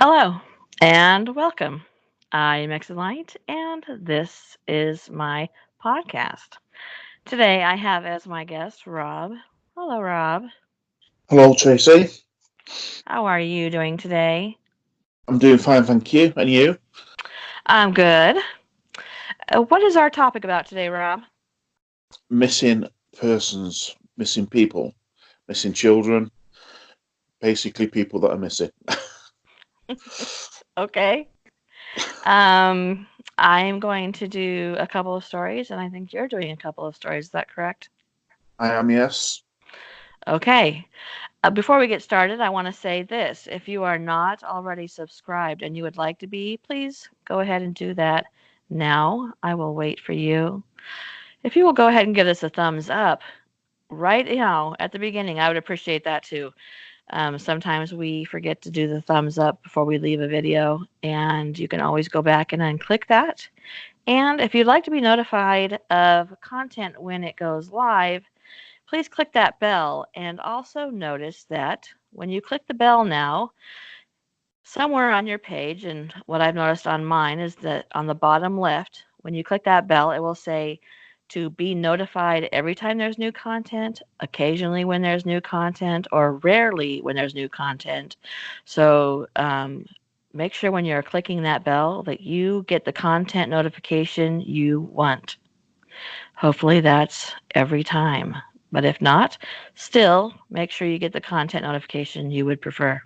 Hello and welcome. I'm Excellent, and this is my podcast. Today I have as my guest Rob. Hello, Rob. Hello, Tracy. How are you doing today? I'm doing fine, thank you. And you? I'm good. What is our topic about today, Rob? Missing persons, missing people, missing children, basically people that are missing. Okay. Um, I'm going to do a couple of stories, and I think you're doing a couple of stories. Is that correct? I am, yes. Okay. Before we get started, I want to say this. If you are not already subscribed and you would like to be, please go ahead and do that now. I will wait for you. If you will go ahead and give us a thumbs up right now at the beginning, I would appreciate that too. Sometimes we forget to do the thumbs up before we leave a video, and you can always go back and unclick that. And if you'd like to be notified of content when it goes live, please click that bell. And also notice that when you click the bell now, somewhere on your page, and what I've noticed on mine is that on the bottom left, when you click that bell, it will say to be notified every time there's new content, occasionally when there's new content, or rarely when there's new content. So make sure when you're clicking that bell that you get the content notification you want. Hopefully that's every time. But if not, still make sure you get the content notification you would prefer.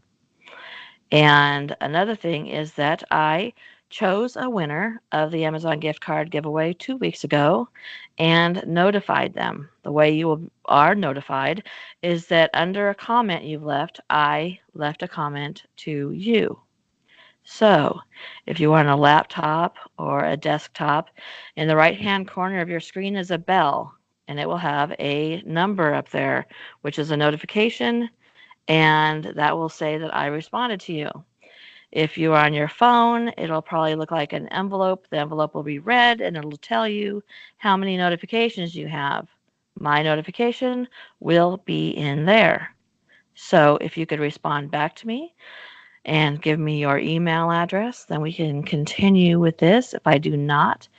And another thing is that I chose a winner of the Amazon gift card giveaway 2 weeks ago and notified them. The way are notified is that under a comment you've left, I left a comment to you. So, if you are on a laptop or a desktop, in the right hand corner of your screen is a bell, and it will have a number up there, which is a notification, and that will say that I responded to you. If you are on your phone, it'll probably look like an envelope. The envelope will be red, and it'll tell you how many notifications you have. My notification will be in there. So, if you could respond back to me, and give me your email address, then we can continue with this. If I do not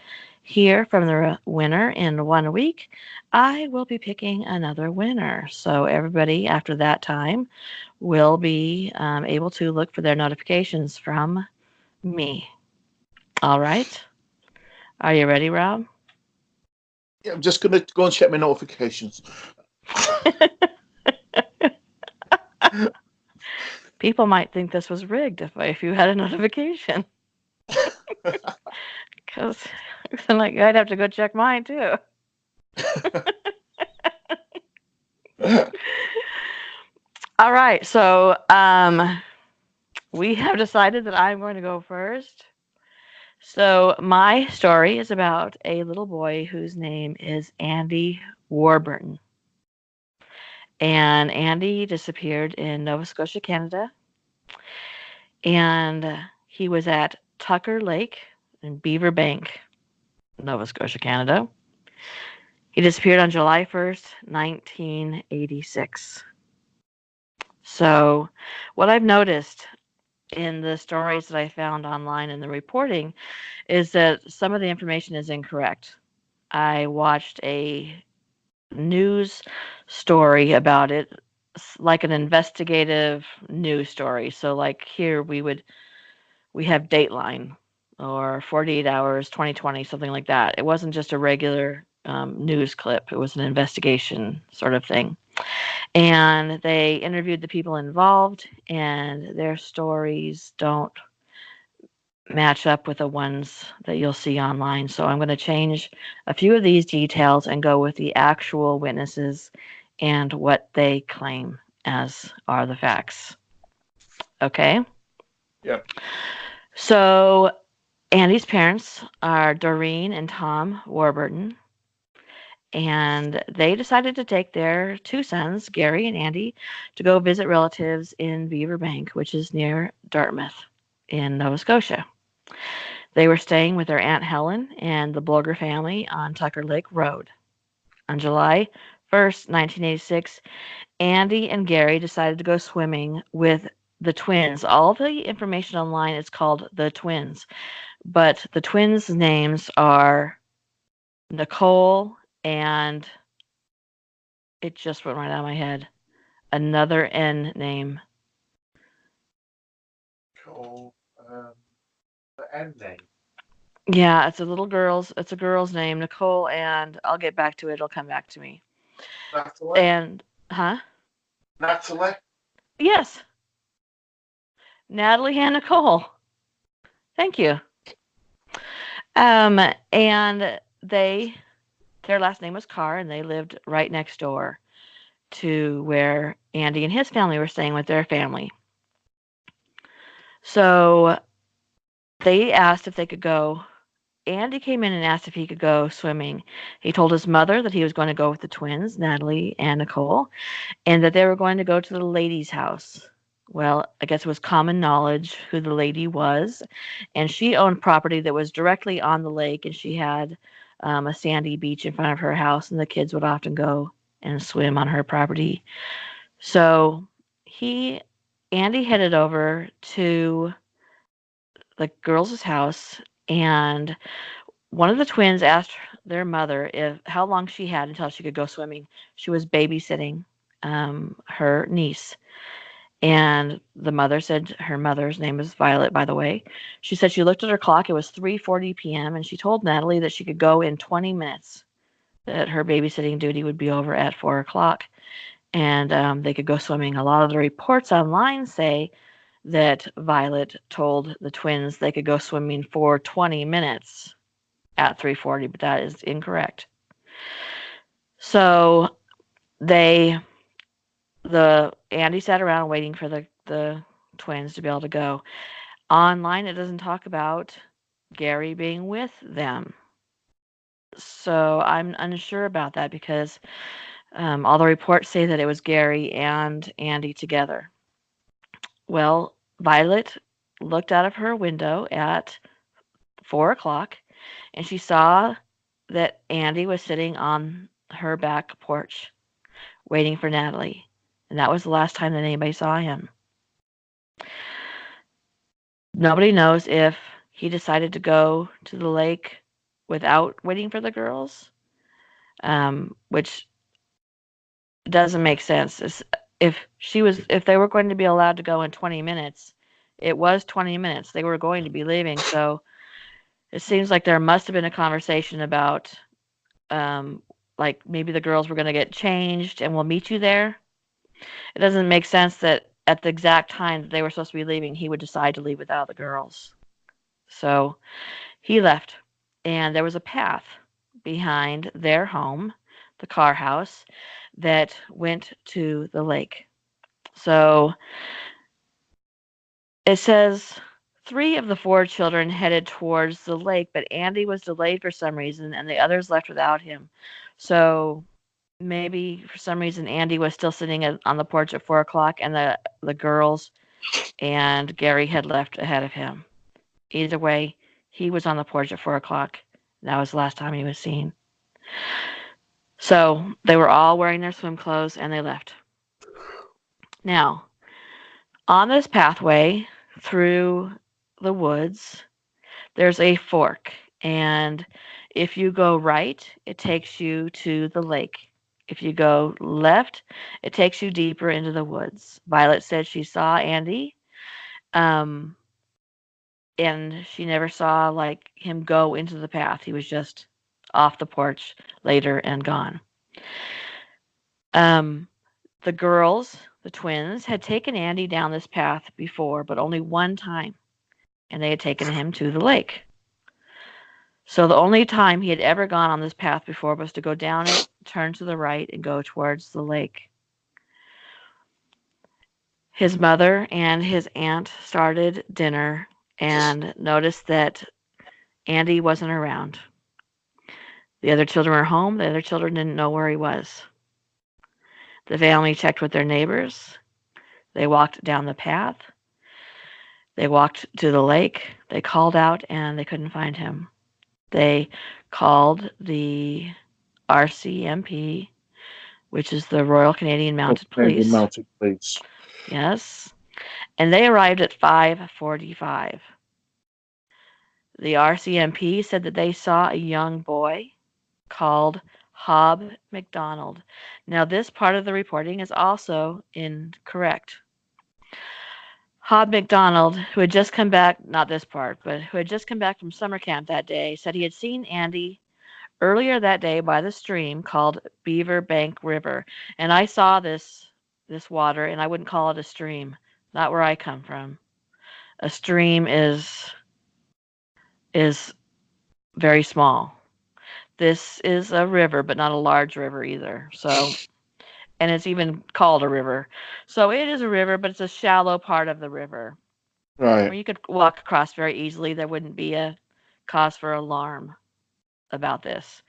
hear from the winner in 1 week, I will be picking another winner. So everybody after that time will be able to look for their notifications from me. All right. Are you ready, Rob? Yeah, I'm just going to go and check my notifications. People might think this was rigged if you had a notification. Because like I'd have to go check mine too. All right, so we have decided that I'm going to go first. So my story is about a little boy whose name is Andy Warburton. And Andy disappeared in Nova Scotia, Canada. And he was at Tucker Lake in Beaver Bank, Nova Scotia, Canada. He disappeared on July 1st, 1986. So, what I've noticed in the stories that I found online in the reporting is that some of the information is incorrect. I watched a news story about it, like an investigative news story. So, like here, we have Dateline or 48 Hours, 2020, something like that. It wasn't just a regular news clip; it was an investigation sort of thing. And they interviewed the people involved, and their stories don't match up with the ones that you'll see online. So I'm going to change a few of these details and go with the actual witnesses and what they claim as are the facts. Okay? Yeah. So Andy's parents are Doreen and Tom Warburton, and they decided to take their two sons, Gary and Andy, to go visit relatives in Beaver Bank, which is near Dartmouth in Nova Scotia. They were staying with their Aunt Helen and the Blogger family on Tucker Lake Road. On July 1st, 1986, Andy and Gary decided to go swimming with the twins. All the information online is called the twins, but the twins' names are Nicole and it just went right out of my head. Another N name. Cool. The N name. Yeah, it's a girl's name, Nicole, and I'll get back to it. It'll come back to me. Natalie. And huh? Natalie. Yes, Natalie and Nicole. Thank you. And their last name was Carr, and they lived right next door to where Andy and his family were staying with their family. So they asked if they could go. Andy came in and asked if he could go swimming. He told his mother that he was going to go with the twins, Natalie and Nicole, and that they were going to go to the lady's house. Well, I guess it was common knowledge who the lady was, and she owned property that was directly on the lake, and she had a sandy beach in front of her house, and the kids would often go and swim on her property. So he, Andy, headed over to the girls' house, and one of the twins asked their mother if how long she had until she could go swimming. She was babysitting her niece. And the mother said her mother's name is Violet, by the way. She said she looked at her clock. It was 3:40 p.m. and she told Natalie that she could go in 20 minutes. That her babysitting duty would be over at 4 o'clock, and they could go swimming. A lot of the reports online say that Violet told the twins they could go swimming for 20 minutes at 3:40, but that is incorrect. So they the Andy sat around waiting for the twins to be able to go. Online, it doesn't talk about Gary being with them. So I'm unsure about that because all the reports say that it was Gary and Andy together. Well, Violet looked out of her window at 4 o'clock and she saw that Andy was sitting on her back porch waiting for Natalie. And that was the last time that anybody saw him. Nobody knows if he decided to go to the lake without waiting for the girls, which doesn't make sense. If they were going to be allowed to go in 20 minutes, it was 20 minutes. They were going to be leaving, so it seems like there must have been a conversation about, like maybe the girls were going to get changed and we'll meet you there. It doesn't make sense that at the exact time that they were supposed to be leaving, he would decide to leave without the girls. So he left, and there was a path behind their home, the Carr house, that went to the lake. So it says 3 of the 4 children headed towards the lake, but Andy was delayed for some reason, and the others left without him. So maybe for some reason Andy was still sitting on the porch at 4 o'clock, and the girls and Gary had left ahead of him. Either way, he was on the porch at 4 o'clock. That was the last time he was seen. So they were all wearing their swim clothes and they left. Now, on this pathway through the woods, there's a fork. And if you go right, it takes you to the lake. If you go left, it takes you deeper into the woods. Violet said she saw Andy, um, and she never saw like him go into the path. He was just off the porch later and gone. Um, the girls, the twins, had taken Andy down this path before, but only one time, and they had taken him to the lake. So the only time he had ever gone on this path before was to go down it, turn to the right, and go towards the lake. His mother and his aunt started dinner and noticed that Andy wasn't around. The other children were home. The other children didn't know where he was. The family checked with their neighbors. They walked down the path. They walked to the lake. They called out and they couldn't find him. They called the RCMP, which is the Royal Canadian Mounted Canadian Police. Mounted Police. Yes. and they arrived at 5:45. The RCMP said that they saw a young boy called Hob McDonald. Now, this part of the reporting is also incorrect. Hob McDonald, who had just come back, not this part, but who had just come back from summer camp that day, said he had seen Andy earlier that day by the stream called Beaver Bank River. And I saw this water, and I wouldn't call it a stream, not where I come from. A stream is very small. This is a river, but not a large river either. So, and it's even called a river. So it is a river, but it's a shallow part of the river Right. where you could walk across very easily. There wouldn't be a cause for alarm about this.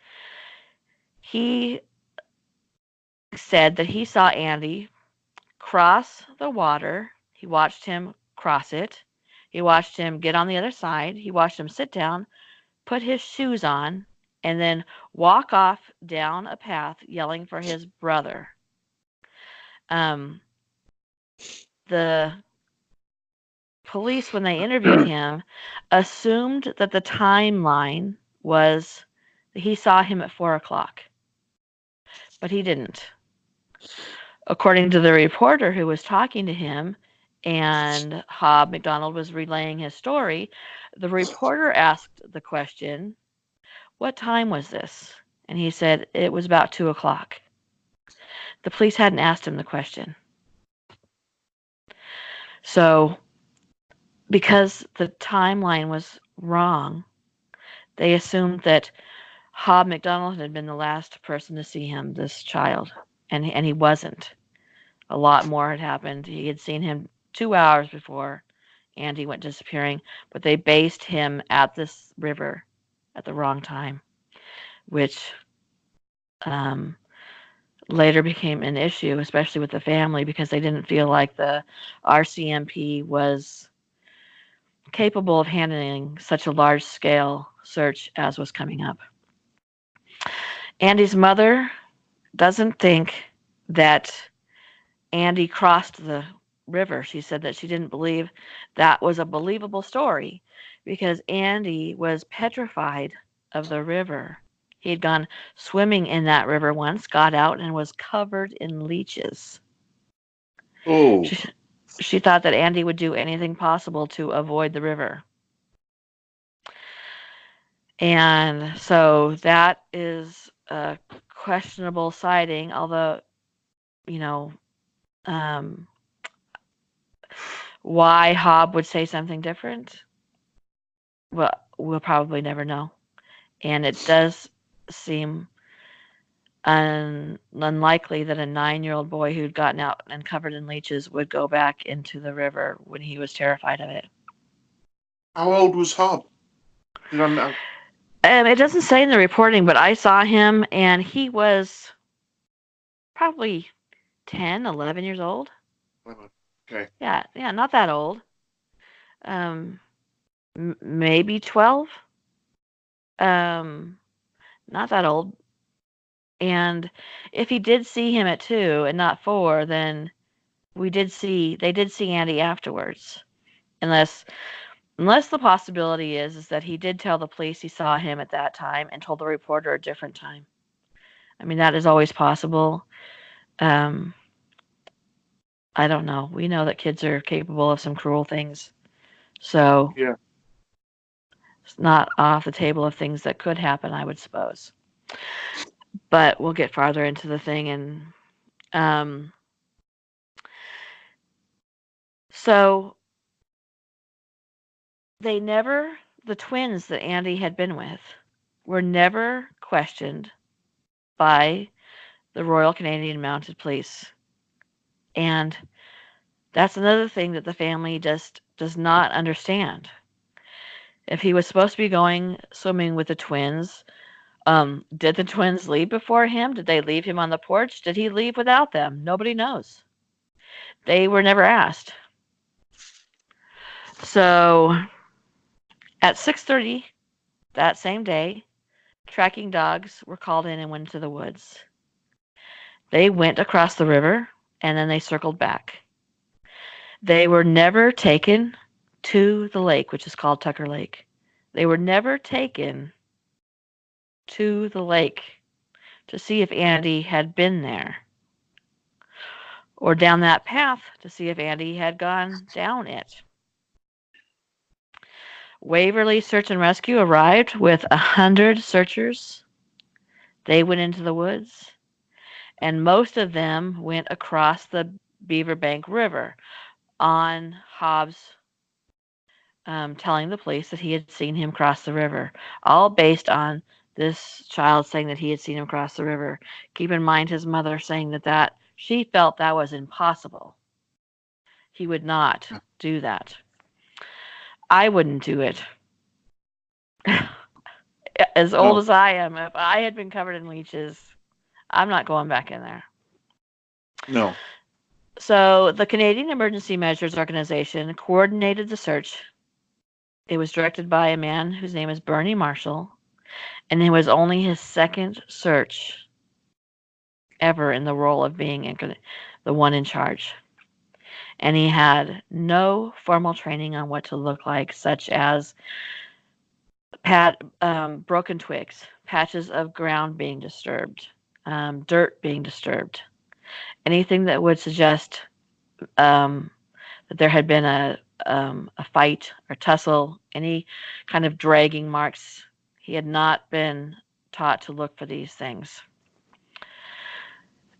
He said that he saw Andy cross the water. He watched him cross it. He watched him get on the other side. He watched him sit down, put his shoes on, and then walk off down a path yelling for his brother. The police, when they interviewed him, assumed that the timeline was that he saw him at 4 o'clock, but he didn't. According to the reporter who was talking to him, and Hob McDonald was relaying his story, the reporter asked the question, "What time was this?" And he said it was about 2 o'clock. The police hadn't asked him the question. So, because the timeline was wrong, they assumed that Hob McDonald had been the last person to see him, this child, and he wasn't. A lot more had happened. He had seen him 2 hours before Andy went disappearing, but they based him at this river at the wrong time, which later became an issue, especially with the family, because they didn't feel like the RCMP was capable of handling such a large-scale search as was coming up. Andy's mother doesn't think that Andy crossed the river. She said that she didn't believe that was a believable story because Andy was petrified of the river. He had gone swimming in that river once, got out, and was covered in leeches. Oh. She thought that Andy would do anything possible to avoid the river. And so that is a questionable sighting, although, you know, why Hob would say something different, well, we'll probably never know. And it does seem unlikely that a 9-year-old boy who'd gotten out and covered in leeches would go back into the river when he was terrified of it. How old was Hob? Did I know? It doesn't say in the reporting, but I saw him, and he was probably 10, 11 years old. Okay. Yeah, not that old. Maybe 12. Not that old. And if he did see him at 2 and not 4, then they did see Andy afterwards. Unless the possibility is that he did tell the police he saw him at that time and told the reporter a different time. I mean, that is always possible. I don't know. We know that kids are capable of some cruel things. So yeah, it's not off the table of things that could happen, I would suppose. But we'll get farther into the thing. And so the twins that Andy had been with were never questioned by the Royal Canadian Mounted Police. And that's another thing that the family just does not understand. If he was supposed to be going swimming with the twins, did the twins leave before him? Did they leave him on the porch? Did he leave without them? Nobody knows. They were never asked. So at 6:30 that same day, tracking dogs were called in and went into the woods. They went across the river, and then they circled back. They were never taken to the lake, which is called Tucker Lake. They were never taken to the lake to see if Andy had been there or down that path to see if Andy had gone down it. Waverly Search and Rescue arrived with 100 searchers. They went into the woods, and most of them went across the Beaverbank River on Hobbs telling the police that he had seen him cross the river, all based on this child saying that he had seen him cross the river. Keep in mind his mother saying that she felt that was impossible. He would not do that. I wouldn't do it. As old No. as I am, if I had been covered in leeches, I'm not going back in there. No. So the Canadian Emergency Measures Organization coordinated the search. It was directed by a man whose name is Bernie Marshall, and it was only his second search ever in the role of being the one in charge. And he had no formal training on what to look like, such as broken twigs, patches of ground being disturbed, dirt being disturbed, anything that would suggest that there had been a fight or tussle, any kind of dragging marks. He had not been taught to look for these things.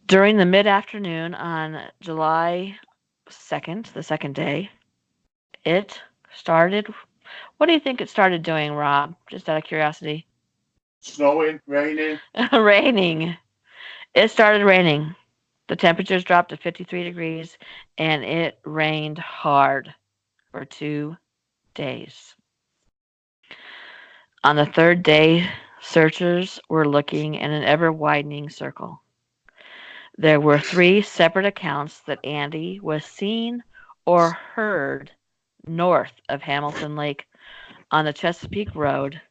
During the mid-afternoon on July 2nd, the second day, it started. What do you think it started doing, Rob? Just out of curiosity. Snowing, raining. Raining. It started raining. The temperatures dropped to 53 degrees, and it rained hard for 2 days. On the third day, searchers were looking in an ever-widening circle. There were 3 separate accounts that Andy was seen or heard north of Hamilton Lake on the Chesapeake Road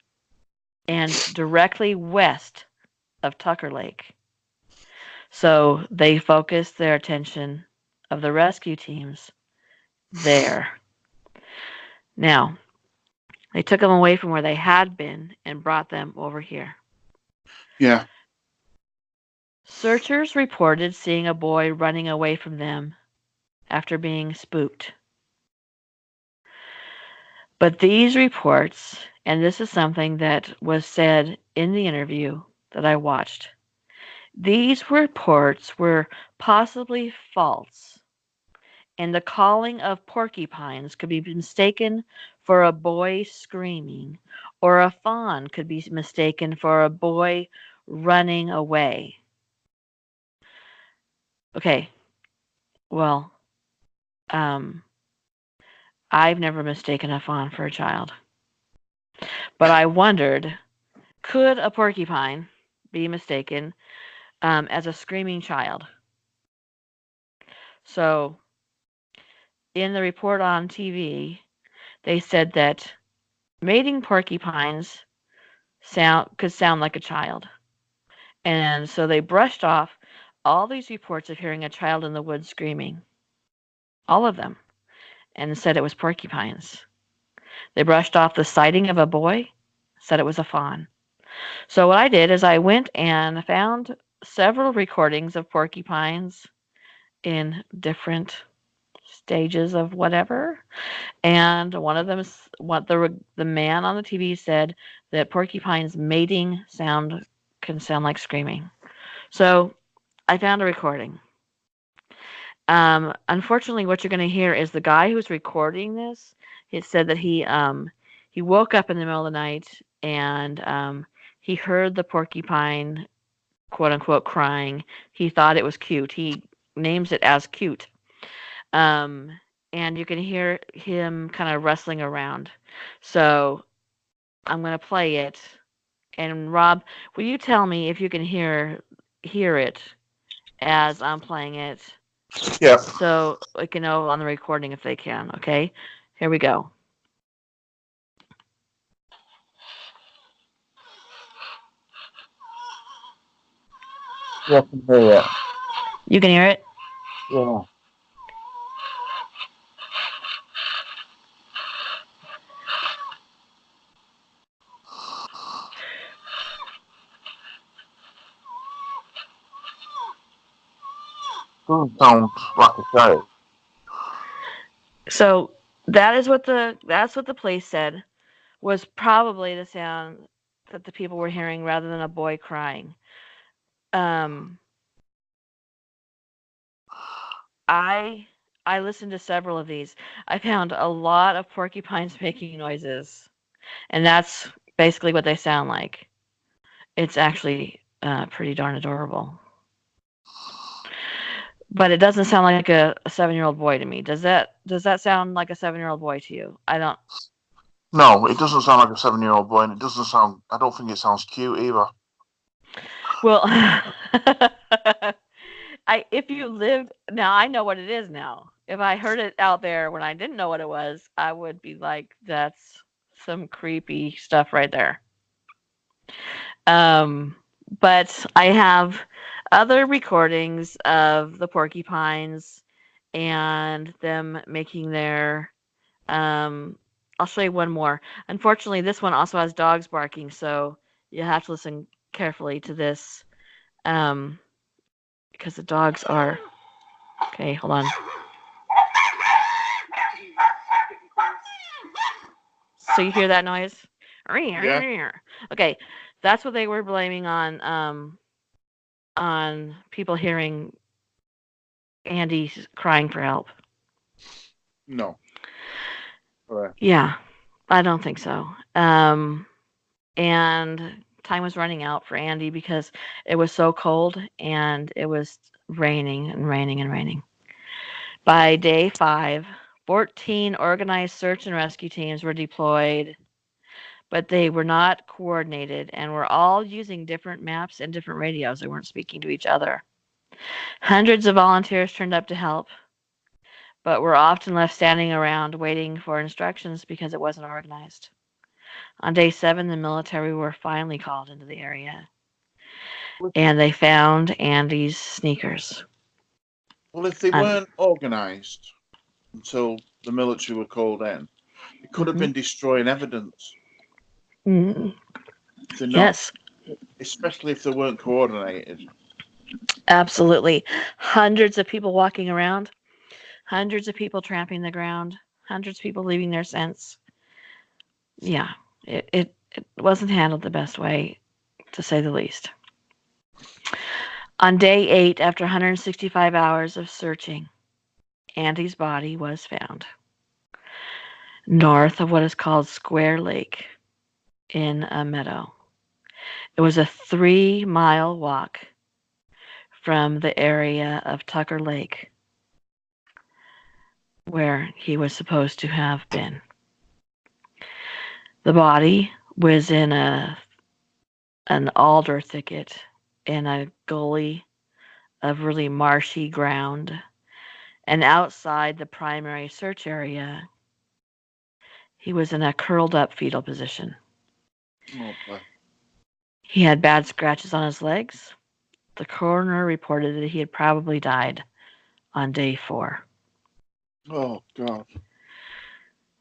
and directly west of Tucker Lake. So they focused their attention of the rescue teams there. Now, they took them away from where they had been and brought them over here. Yeah. Searchers reported seeing a boy running away from them after being spooked. But these reports, and this is something that was said in the interview that I watched, these reports were possibly false, and the calling of porcupines could be mistaken for a boy screaming, or a fawn could be mistaken for a boy running away. Okay, well, I've never mistaken a fawn for a child. But I wondered, could a porcupine be mistaken as a screaming child? So, in the report on TV, they said that mating porcupines could sound like a child. And so they brushed off all these reports of hearing a child in the woods screaming, all of them, and said it was porcupines. They brushed off the sighting of a boy, said it was a fawn. So what I did is I went and found several recordings of porcupines in different stages of whatever, and one of them is what the man on the TV said that porcupines mating sound can sound like screaming. So I found a recording. Unfortunately, what you're going to hear is the guy who's recording this. He said that he woke up in the middle of the night and he heard the porcupine, quote unquote, crying. He thought it was cute. He names it as cute. And you can hear him kind of wrestling around. So I'm going to play it. And Rob, will you tell me if you can hear it as I'm playing it? Yeah. So we can know on the recording if they can. Okay, here we go. Yeah, I can hear it. You can hear it? Yeah. Doesn't sound like a child. So that's what the police said was probably the sound that the people were hearing rather than a boy crying. Um, I I listened to several of these. I found a lot of porcupines making noises, and that's basically what they sound like. It's actually pretty darn adorable. But it doesn't sound like a 7-year-old boy to me. Does that sound like a 7-year-old boy to you? I don't. No, it doesn't sound like a 7-year-old boy, and it doesn't sound. I don't think it sounds cute either. Well, if you lived now, I know what it is now. If I heard it out there when I didn't know what it was, I would be like, "That's some creepy stuff right there." Um, but I have other recordings of the porcupines and them making their. I'll show you one more. Unfortunately, this one also has dogs barking, so you have to listen carefully to this. Um, because the dogs are. Okay, hold on. So you hear that noise? Yeah. Okay, that's what they were blaming on people hearing Andy crying for help. No. Correct. Yeah, I don't think so. And time was running out for Andy because it was so cold and it was raining and raining and raining. By day 5, 14 organized search and rescue teams were deployed, but they were not coordinated and were all using different maps and different radios. They weren't speaking to each other. Hundreds of volunteers turned up to help, but were often left standing around waiting for instructions because it wasn't organized. On day 7, the military were finally called into the area, and they found Andy's sneakers. Well, if they Um, weren't organised until the military were called in, it could have mhm. been destroying evidence. Mm, If they're not, yes, especially if they weren't coordinated. absolutely. Hundreds of people walking around, hundreds of people tramping the ground, hundreds of people leaving their scents. Yeah, it wasn't handled the best way, to say the least. On day 8, after 165 hours of searching, Andy's body was found north of what is called Square Lake in a meadow. It was a 3-mile walk from the area of Tucker Lake where he was supposed to have been. The body was in an alder thicket in a gully of really marshy ground, and outside the primary search area, he was in a curled up fetal position. Oh, boy. He had bad scratches on his legs. The coroner reported that he had probably died on day 4. Oh, God.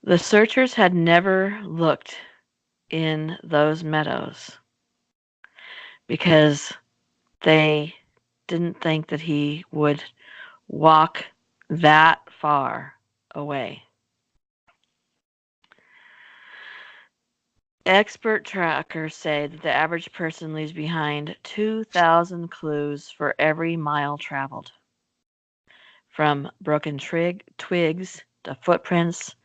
The searchers had never looked in those meadows because they didn't think that he would walk that far away. Expert trackers say that the average person leaves behind 2,000 clues for every mile traveled, from broken twigs to footprints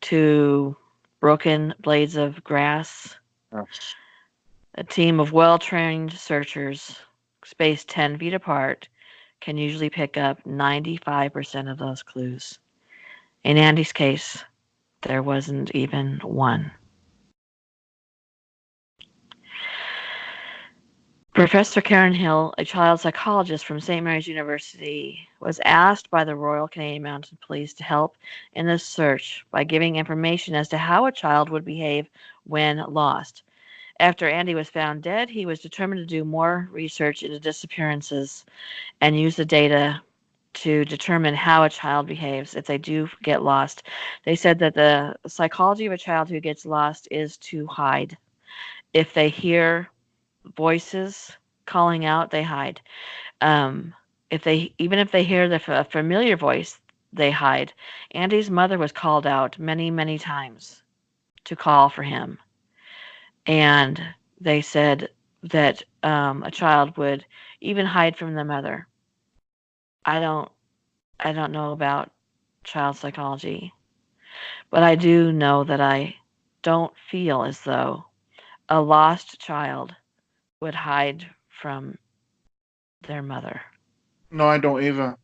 to broken blades of grass. Yes. A team of well-trained searchers, spaced 10 feet apart, can usually pick up 95% of those clues. In Andy's case, there wasn't even one. Professor Karen Hill, a child psychologist from St. Mary's University, was asked by the Royal Canadian Mounted Police to help in this search by giving information as to how a child would behave when lost. After Andy was found dead, he was determined to do more research into disappearances and use the data to determine how a child behaves if they do get lost. They said that the psychology of a child who gets lost is to hide. If they hear voices calling out, they hide. Um, even if they hear the familiar voice, they hide. Andy's mother was called out many, many times to call for him, and they said that a child would even hide from the mother. I don't I don't know about child psychology, but I do know that I don't feel as though a lost child would hide from their mother. No, I don't either.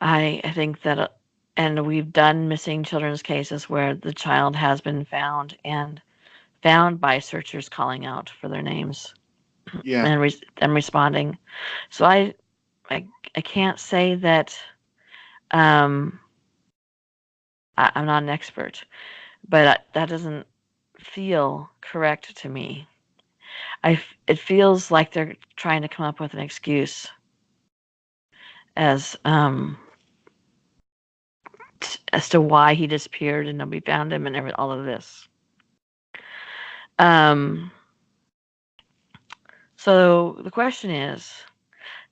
I think that, and we've done missing children's cases where the child has been found and found by searchers calling out for their names Yeah. and them responding. So I, I can't say that um, I'm not an expert, but that doesn't feel correct to me. It feels like they're trying to come up with an excuse as as to why he disappeared and nobody found him and all of this. Um, so the question is,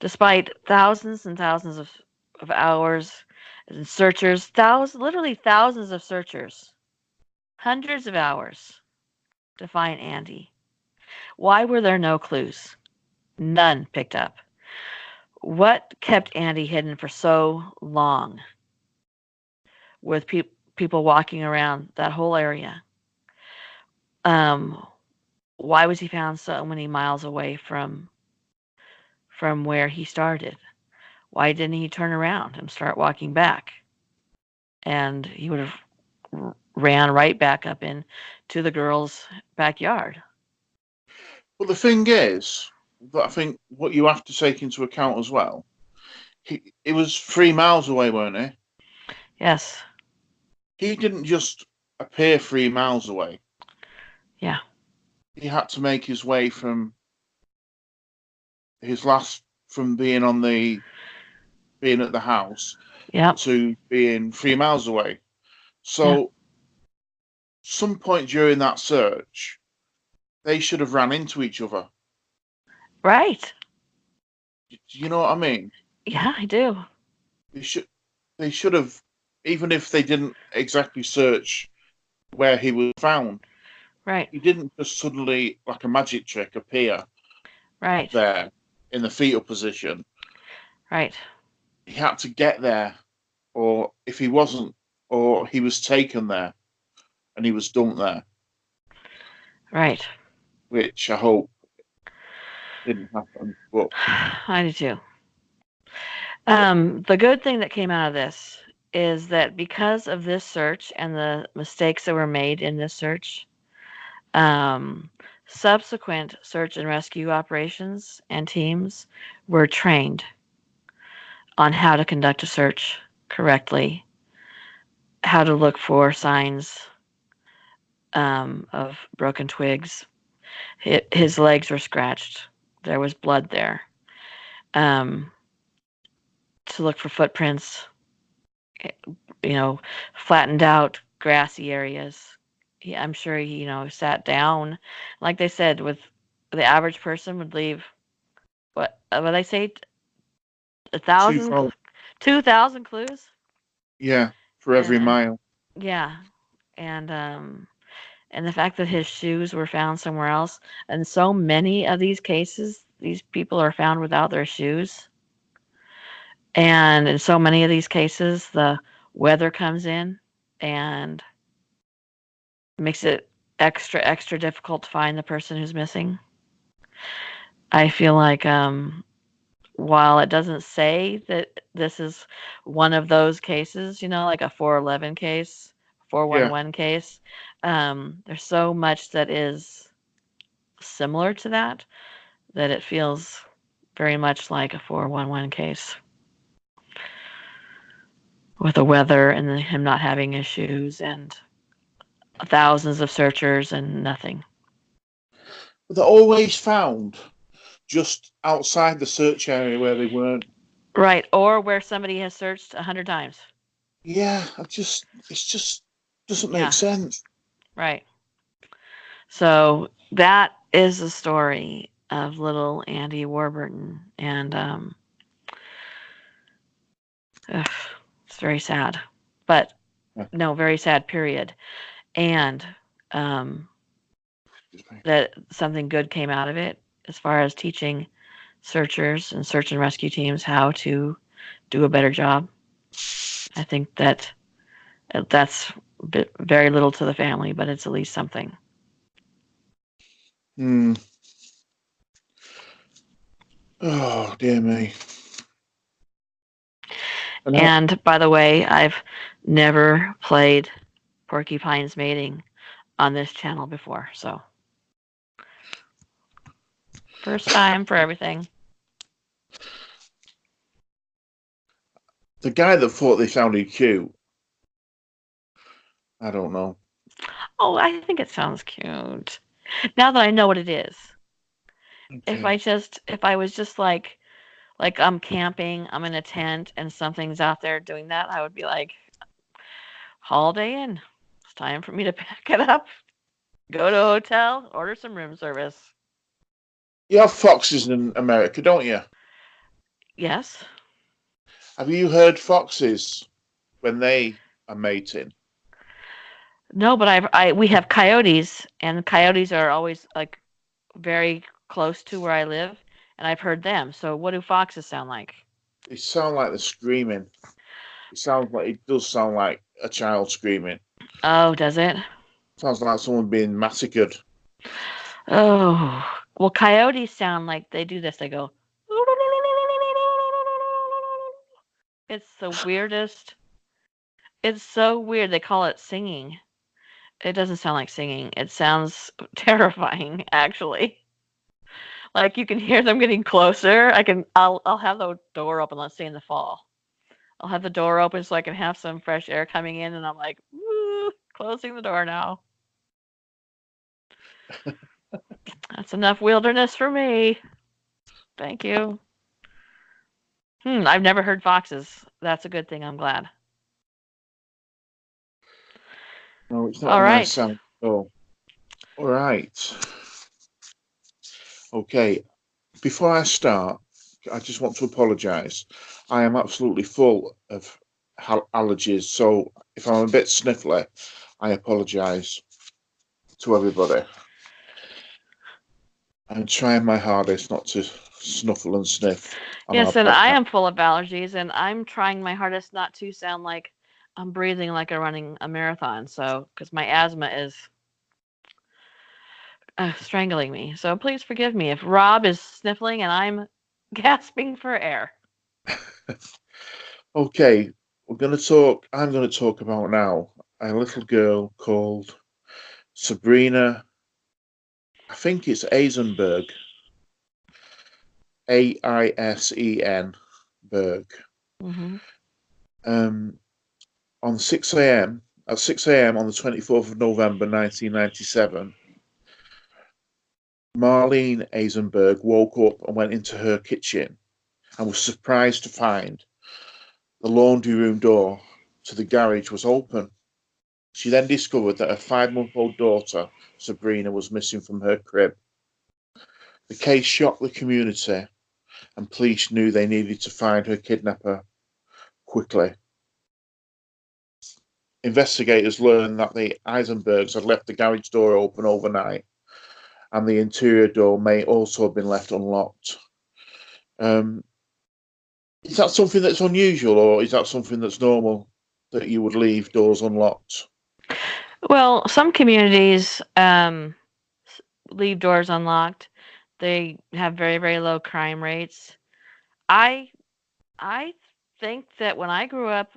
despite thousands and thousands of hours and searchers, literally thousands of searchers, hundreds of hours to find Andy, why were there no clues? None picked up. What kept Andy hidden for so long with people walking around that whole area? Um, why was he found so many miles away from where he started? Why didn't he turn around and start walking back? And he would have ran right back up into the girls' backyard. But the thing is, that I think what you have to take into account as well, it was 3 miles away, weren't he? Yes. He didn't just appear 3 miles away. Yeah. He had to make his way from being at the house Yep. to being 3 miles away. So, Yeah. some point during that search, they should have ran into each other. Right. Do you know what I mean? Yeah, I do. They should have, even if they didn't exactly search where he was found. Right. He didn't just suddenly, like a magic trick, appear Right. there in the fetal position. Right. He had to get there, or if he wasn't, or he was taken there and he was dumped there, Right. which I hope didn't happen. But I do too. The good thing that came out of this is that because of this search and the mistakes that were made in this search, um, subsequent search and rescue operations and teams were trained on how to conduct a search correctly, how to look for signs of broken twigs. His legs were scratched. There was blood there. Um, to look for footprints, you know, flattened out grassy areas. I'm sure he, sat down. Like they said, with the average person would leave, what they say, a thousand, 2,000, 2,000 clues. yeah, for every And mile. yeah, and the fact that his shoes were found somewhere else, and so many of these cases, these people are found without their shoes. And in so many of these cases, the weather comes in and makes it extra difficult to find the person who's missing. I feel like while it doesn't say that this is one of those cases, like a 411 case, Yeah. 411 case, there's so much that is similar to that it feels very much like a 411 case with the weather and him not having his shoes and thousands of searchers and nothing. But they're always found just outside the search area where they weren't. Right, or where somebody has searched 100 times. Yeah, it just doesn't make Yeah, sense. right. So that is the story of little Andy Warburton, and it's very sad, but no, very sad. Period. And um, that something good came out of it as far as teaching searchers and search and rescue teams how to do a better job. I think that's very little to the family, but it's at least something. Oh, dear me. And by the way, I've never played Porcupine's Mating on this channel before, so first time for everything. The guy that thought they sounded cute, I don't know. Oh, I think it sounds cute. Now that I know what it is. Okay. If I was just like I'm camping, I'm in a tent, and something's out there doing that, I would be like, Holiday Inn. It's time for me to pack it up, go to a hotel, order some room service. You have foxes in America, don't you? Yes. Have you heard foxes when they are mating? No, but we have coyotes, and coyotes are always like very close to where I live, and I've heard them. So what do foxes sound like? They sound like they're screaming. It does sound like a child screaming. Oh, does it? Sounds like someone being massacred. Oh, well, coyotes sound like they do this. They go. It's the weirdest. It's so weird. They call it singing. It doesn't sound like singing. It sounds terrifying, actually. Like you can hear them getting closer. I'll have the door open, let's say in the fall. I'll have the door open so I can have some fresh air coming in, and I'm like, woo, closing the door now. That's enough wilderness for me. Thank you. I've never heard foxes. That's a good thing. I'm glad. No, it's not a nice sound. Oh, all right. Okay. Before I start, I just want to apologise. I am absolutely full of allergies, so if I'm a bit sniffly, I apologise to everybody. I'm trying my hardest not to snuffle and sniff. Yes, and I am full of allergies, and I'm trying my hardest not to sound like I'm breathing like I'm running a marathon. So, because my asthma is strangling me. So please forgive me if Rob is sniffling and I'm gasping for air. Okay, I'm going to talk about now a little girl called Sabrina. I think it's Aisenberg. Aisen Berg. Mm-hmm. On 6 a.m. At 6 a.m. on the 24th of November 1997, Madeline Aisenberg woke up and went into her kitchen and was surprised to find the laundry room door to the garage was open. She then discovered that her 5-month-old daughter, Sabrina, was missing from her crib. The case shocked the community, and police knew they needed to find her kidnapper quickly. Investigators learned that the Eisenbergs had left the garage door open overnight, and the interior door may also have been left unlocked. Is that something that's unusual, or is that something that's normal, that you would leave doors unlocked? Well, some communities leave doors unlocked. They have very, very low crime rates. I think that when I grew up,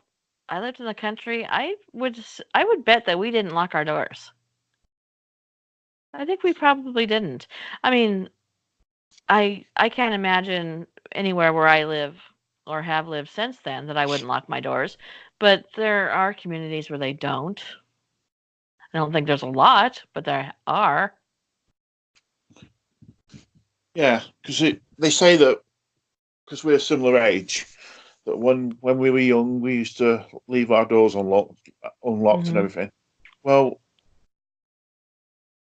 I lived in the country. I would bet that we didn't lock our doors. I think we probably didn't. I mean, I can't imagine anywhere where I live or have lived since then that I wouldn't lock my doors. But there are communities where they don't. I don't think there's a lot, but there are. Yeah, because they say that because we're a similar age, that when we were young, we used to leave our doors unlocked and everything. Well,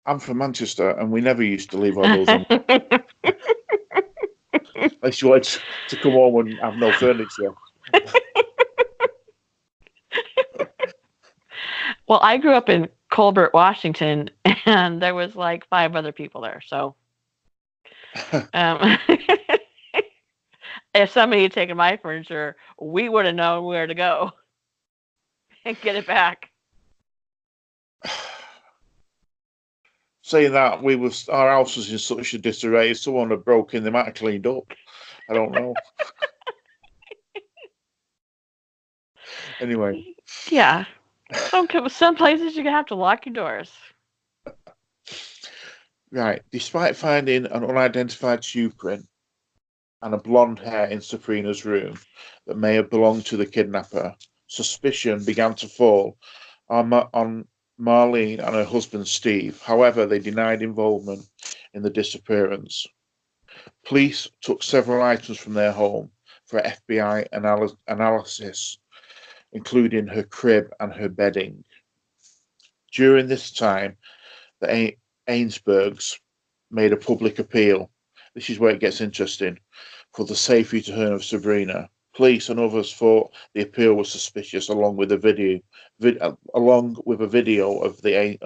I'm from Manchester, and we never used to leave our doors on. Unless you wanted to come home and have no furniture. Well, I grew up in Colbert, Washington, and there was like 5 other people there. So if somebody had taken my furniture, we would have known where to go and get it back. Saying that, our house was in such a disarray. If someone had broken, they might have cleaned up. I don't know. Anyway. Yeah. Some places you have to lock your doors. Right. Despite finding an unidentified shoe print and a blonde hair in Sabrina's room that may have belonged to the kidnapper, suspicion began to fall on Marlene and her husband Steve. However, they denied involvement in the disappearance. Police took several items from their home for FBI analysis, including her crib and her bedding. During this time, the Ainsbergs made a public appeal. This is where it gets interesting. For the safe return of Sabrina. Police and others thought the appeal was suspicious, along with a video of the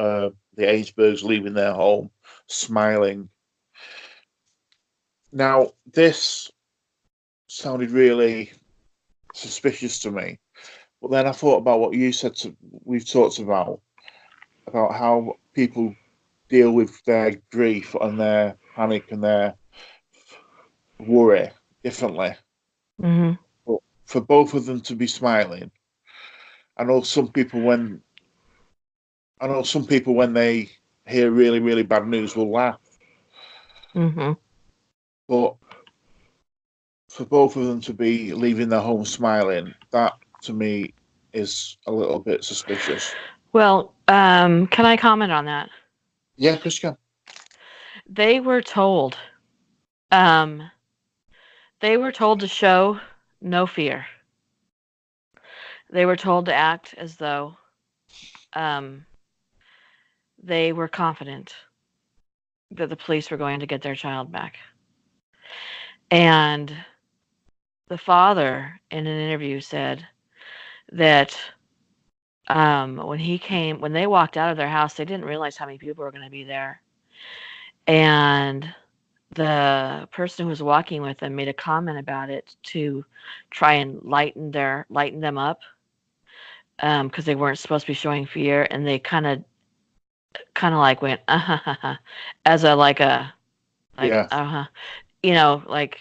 Ainsbergs leaving their home, smiling. Now, this sounded really suspicious to me, but then I thought about what you said. We've talked about how people deal with their grief and their panic and their worry differently. Mm-hmm. But for both of them to be smiling, I know some people when they hear really, really bad news will laugh. Mm-hmm. But for both of them to be leaving their home smiling, that to me is a little bit suspicious. Well, can I comment on that? Yeah, Christian. They were told. They were told to show no fear. They were told to act as though they were confident that the police were going to get their child back. And the father, in an interview, said that when they walked out of their house, they didn't realize how many people were going to be there. And the person who was walking with them made a comment about it to try and lighten them up, because they weren't supposed to be showing fear, and they kind of like went as Yeah. Like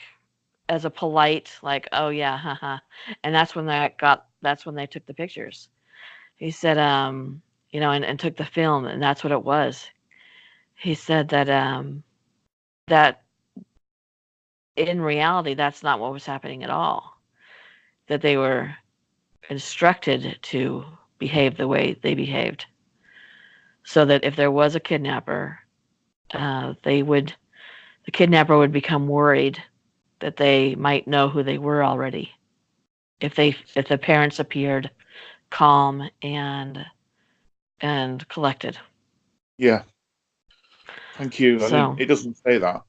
as a polite, like, oh yeah, and that's when they took the pictures. He said, and took the film, and that's what it was. He said that that in reality, that's not what was happening at all. That they were instructed to behave the way they behaved, so that if there was a kidnapper, the kidnapper would become worried that they might know who they were already. If the parents appeared calm and collected. Yeah. Thank you. So, it doesn't say that.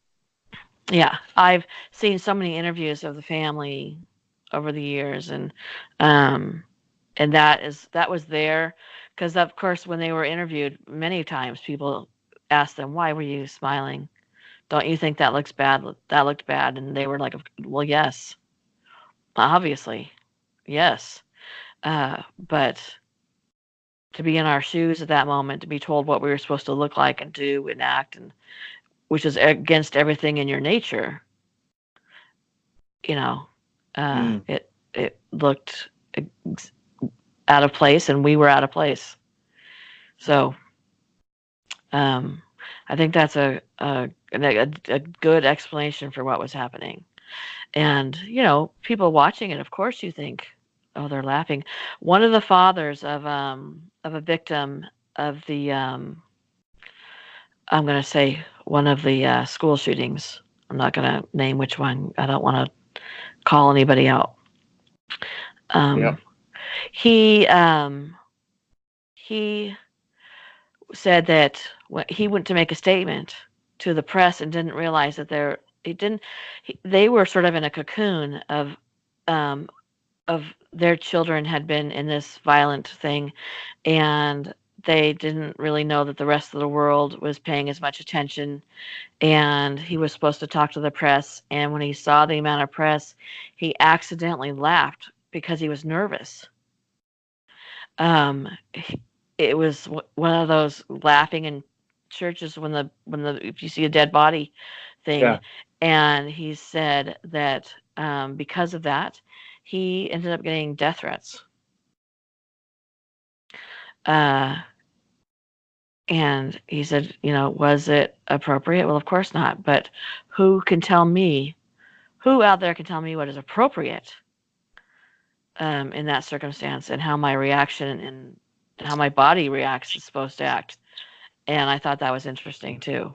Yeah, I've seen so many interviews of the family over the years, and that was there because, of course, when they were interviewed, many times people asked them, "Why were you smiling? Don't you think that looks bad? That looked bad?" And they were like, "Well, yes, obviously, yes." But to be in our shoes at that moment, to be told what we were supposed to look like and do and act, and which is against everything in your nature, it looked out of place, and we were out of place. So, I think that's a good explanation for what was happening. And people watching it, of course, you think, oh, they're laughing. One of the fathers of a victim of the I'm going to say one of the school shootings. I'm not going to name which one. I don't want to call anybody out. He said that he went to make a statement to the press and didn't realize that they were sort of in a cocoon um, of their children had been in this violent thing, and they didn't really know that the rest of the world was paying as much attention. And he was supposed to talk to the press, and when he saw the amount of press, he accidentally laughed because he was nervous. um it was one of those laughing in churches when the if you see a dead body thing. Yeah. And he said that because of that, he ended up getting death threats. uh and he said, was it appropriate? Well, of course not, but who out there can tell me what is appropriate in that circumstance, and how my reaction and how my body reacts is supposed to act. And I thought that was interesting too.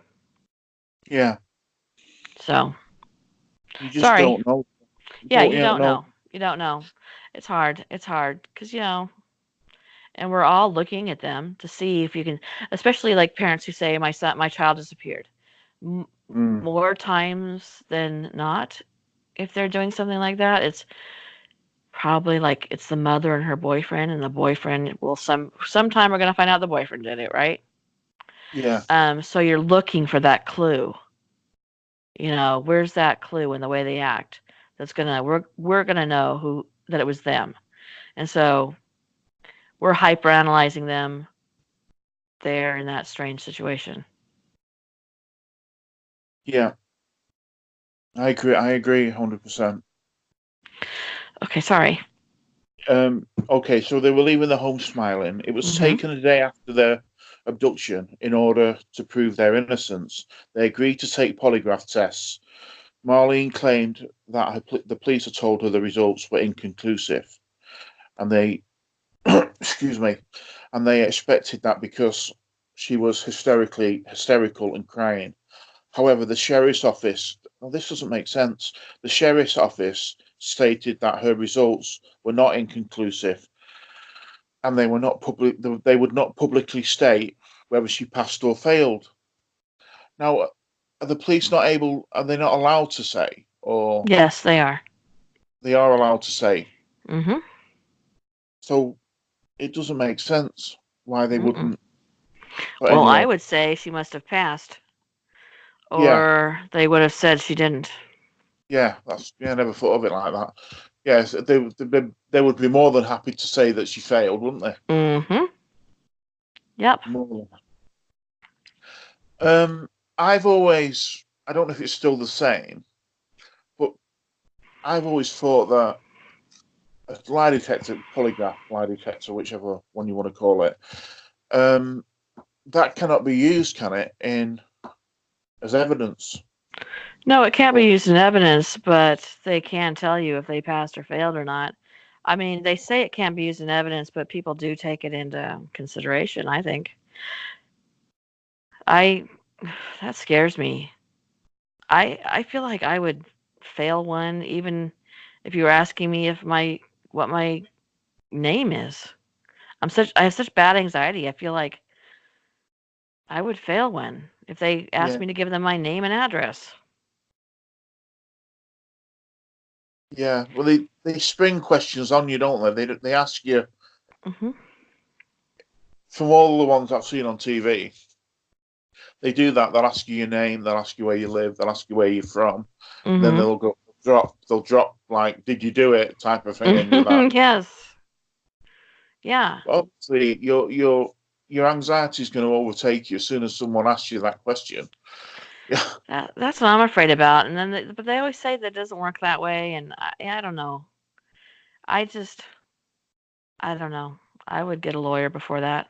Yeah. So You just sorry. don't know. Yeah, you You don't don't know. know. You don't know. It's hard. It's hard because and we're all looking at them to see if you can, especially like parents who say my child disappeared. Mm. More times than not, if they're doing something like that, it's probably like it's the mother and her boyfriend, and the boyfriend will sometime we're gonna find out the boyfriend did it, right? Yeah. So you're looking for that clue. Where's that clue in the way they act? That's gonna we're gonna know who that it was them, and so we're hyper analyzing them there in that strange situation. Yeah. I agree. I agree 100%. Okay, sorry. Okay, so they were leaving the home smiling. It was Mm-hmm. taken a day after their abduction in order to prove their innocence. They agreed to take polygraph tests. Marlene claimed that the police had told her the results were inconclusive, and they, excuse me, and they expected that because she was hysterical and crying. However, the sheriff's office, well, this doesn't make sense. The sheriff's office stated that her results were not inconclusive, and they would not publicly state whether she passed or failed. Now, are the police not able? Are they not allowed to say, or Yes, they are. they are allowed to say? Mm-hmm. So it doesn't make sense why they Mm-mm. wouldn't. But Well, I anyway, would say she must have passed, yeah, or they would have said she didn't. I never thought of it like that. Yes, they would be more than happy to say that she failed, wouldn't they? Mm-hmm. Yep. More than. I don't know if it's still the same, but I've always thought that a lie detector, polygraph lie detector, whichever one you want to call it, um, that cannot be used, can it, in as evidence? No, it can't be Or, used in evidence, but they can tell you if they passed or failed or not. I mean, they say it can't be used in evidence, but people do take it into consideration, I think. I That scares me. I feel like I would fail one even if you were asking me if my what my name is. I have such bad anxiety. I feel like I would fail one if they asked yeah, me to give them my name and address. yeah. Well, they spring questions on you, don't they? They ask you Mhm. from all the ones I've seen on TV. They do that. They'll ask you your name. They'll ask you where you live. They'll ask you where you're from. And then Mhm. they'll go drop. They'll drop like, "Did you do it?" type of thing with that. Yes. Yeah. Obviously, your anxiety is going to overtake you as soon as someone asks you that question. Yeah, That's what I'm afraid about. And then but they always say that it doesn't work that way, and I don't know. I just I don't know. I would get a lawyer before that.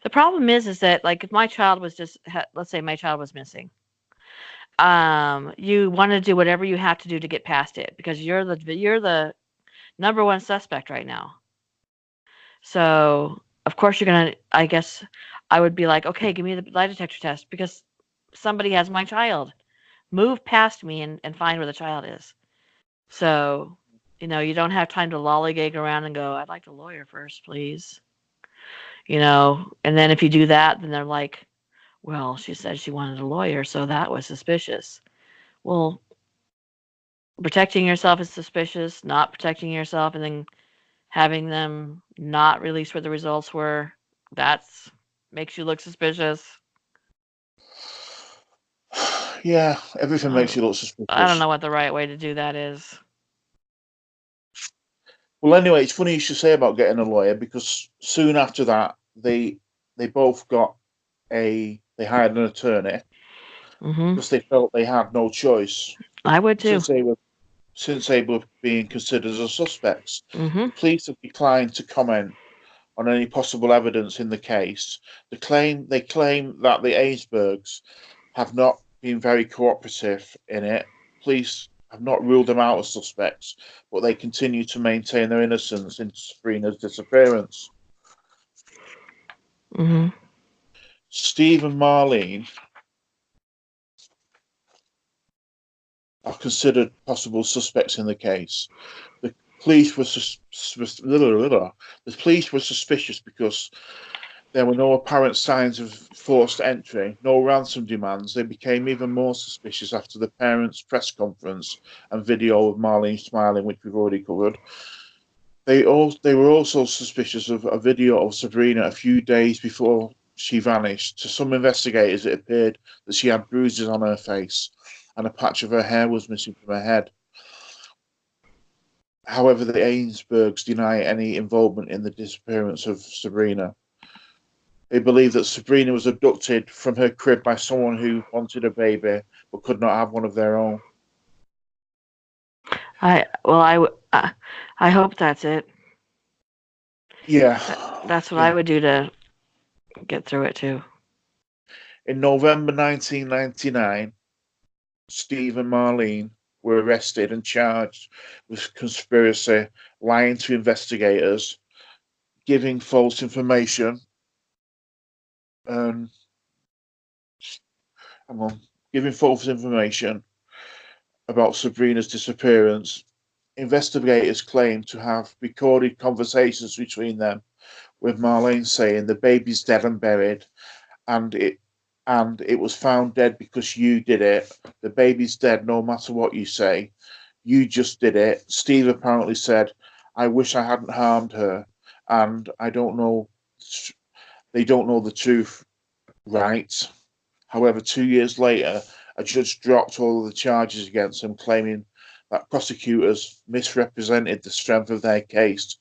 The problem is that like if my child was let's say my child was missing, you want to do whatever you have to do to get past it because you're the number one suspect right now. So of course you're gonna. I guess I would be like, okay, give me the lie detector test because somebody has my child. Move past me and find where the child is. So you don't have time to lollygag around and go, I'd like a lawyer first, please. And then if you do that, then they're like, well, she said she wanted a lawyer, so that was suspicious. Well, protecting yourself is suspicious, not protecting yourself, and then having them not release what the results were, that's makes you look suspicious. Yeah, everything makes you look I don't suspicious. know what the right way to do that is. Well, anyway, it's funny you should say about getting a lawyer, because soon after that, they both they hired an attorney Hmm. because they felt they had no choice I would too. since they were being considered as suspects. Hmm. The police have declined to comment on any possible evidence in the case. They claim that the Ainsbergs have not been very cooperative in it. Police have not ruled them out as suspects, but they continue to maintain their innocence in Sabrina's disappearance. Hmm. Steve and Marlene are considered possible suspects in the case. The police were the police were suspicious because there were no apparent signs of forced entry, no ransom demands. They became even more suspicious after the parents' press conference and video of Marlene smiling, which we've already covered. They were also suspicious of a video of Sabrina a few days before she vanished. To some investigators, it appeared that she had bruises on her face and a patch of her hair was missing from her head. However, the Ainsbergs deny any involvement in the disappearance of Sabrina. They believe that Sabrina was abducted from her crib by someone who wanted a baby but could not have one of their own. I hope that's it. Yeah, That's what I yeah. would do to get through it too. In November 1999, Steve and Marlene were arrested and charged with conspiracy, lying to investigators, giving false information, and hang on, giving false information about Sabrina's disappearance. Investigators claim to have recorded conversations between them, with Marlene saying the baby's dead and buried, and it was found dead because you did it. The baby's dead no matter what you say. You just did it. Steve apparently said, I wish I hadn't harmed her, and I don't know, they don't know the truth, right? However, 2 years later, a judge dropped all of the charges against him, claiming that prosecutors misrepresented the strength of their case.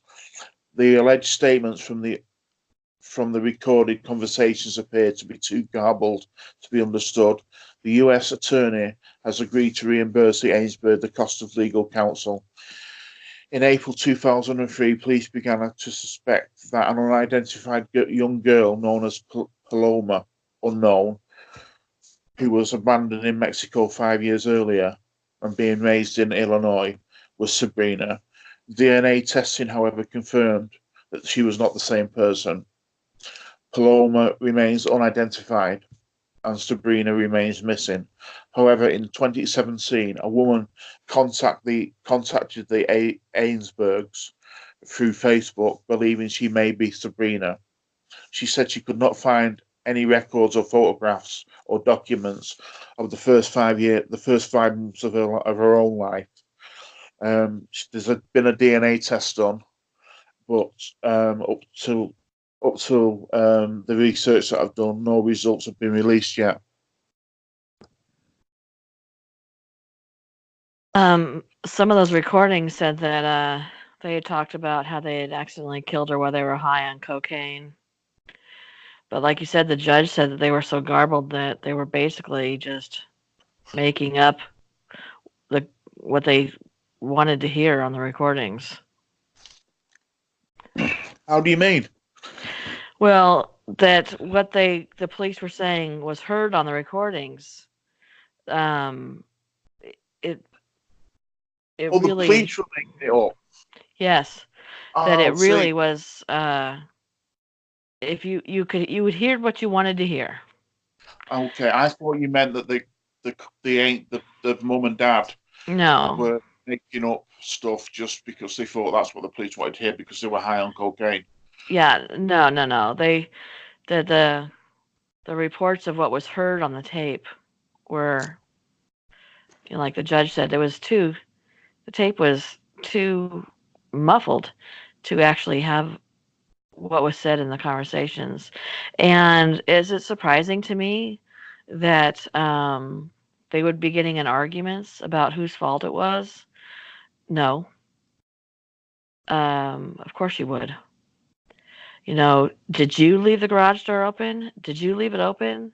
The alleged statements from the recorded conversations appear to be too garbled to be understood. The US attorney has agreed to reimburse the Ainsberg the cost of legal counsel. In April 2003, police began to suspect that an unidentified young girl known as Paloma, unknown, who was abandoned in Mexico 5 years earlier and being raised in Illinois, was Sabrina. DNA testing, however, confirmed that she was not the same person. Paloma remains unidentified and Sabrina remains missing. However, in 2017, a woman contacted the Ainsbergs through Facebook, believing she may be Sabrina. She said she could not find any records or photographs or documents of the first 5 months of her own life. There's been a DNA test done, but up to the research that I've done, no results have been released yet. Some of those recordings said that they had talked about how they had accidentally killed her while they were high on cocaine. But like you said, the judge said that they were so garbled that they were basically just making up the what they wanted to hear on the recordings. How do you mean? Well, that what the police were saying was heard on the recordings. Um, it it Oh, the really, police were making it up. yes, that it Oh, really see. was. If you would hear what you wanted to hear. Okay, I thought you meant that the mum and dad No, were making up stuff just because they thought that's what the police wanted to hear because they were high on cocaine. Yeah, no. The the reports of what was heard on the tape were, like the judge said, the tape was too muffled to actually have what was said in the conversations. And is it surprising to me that they would be getting in arguments about whose fault it was? No. Of course you would. Did you leave the garage door open? Did you leave it open?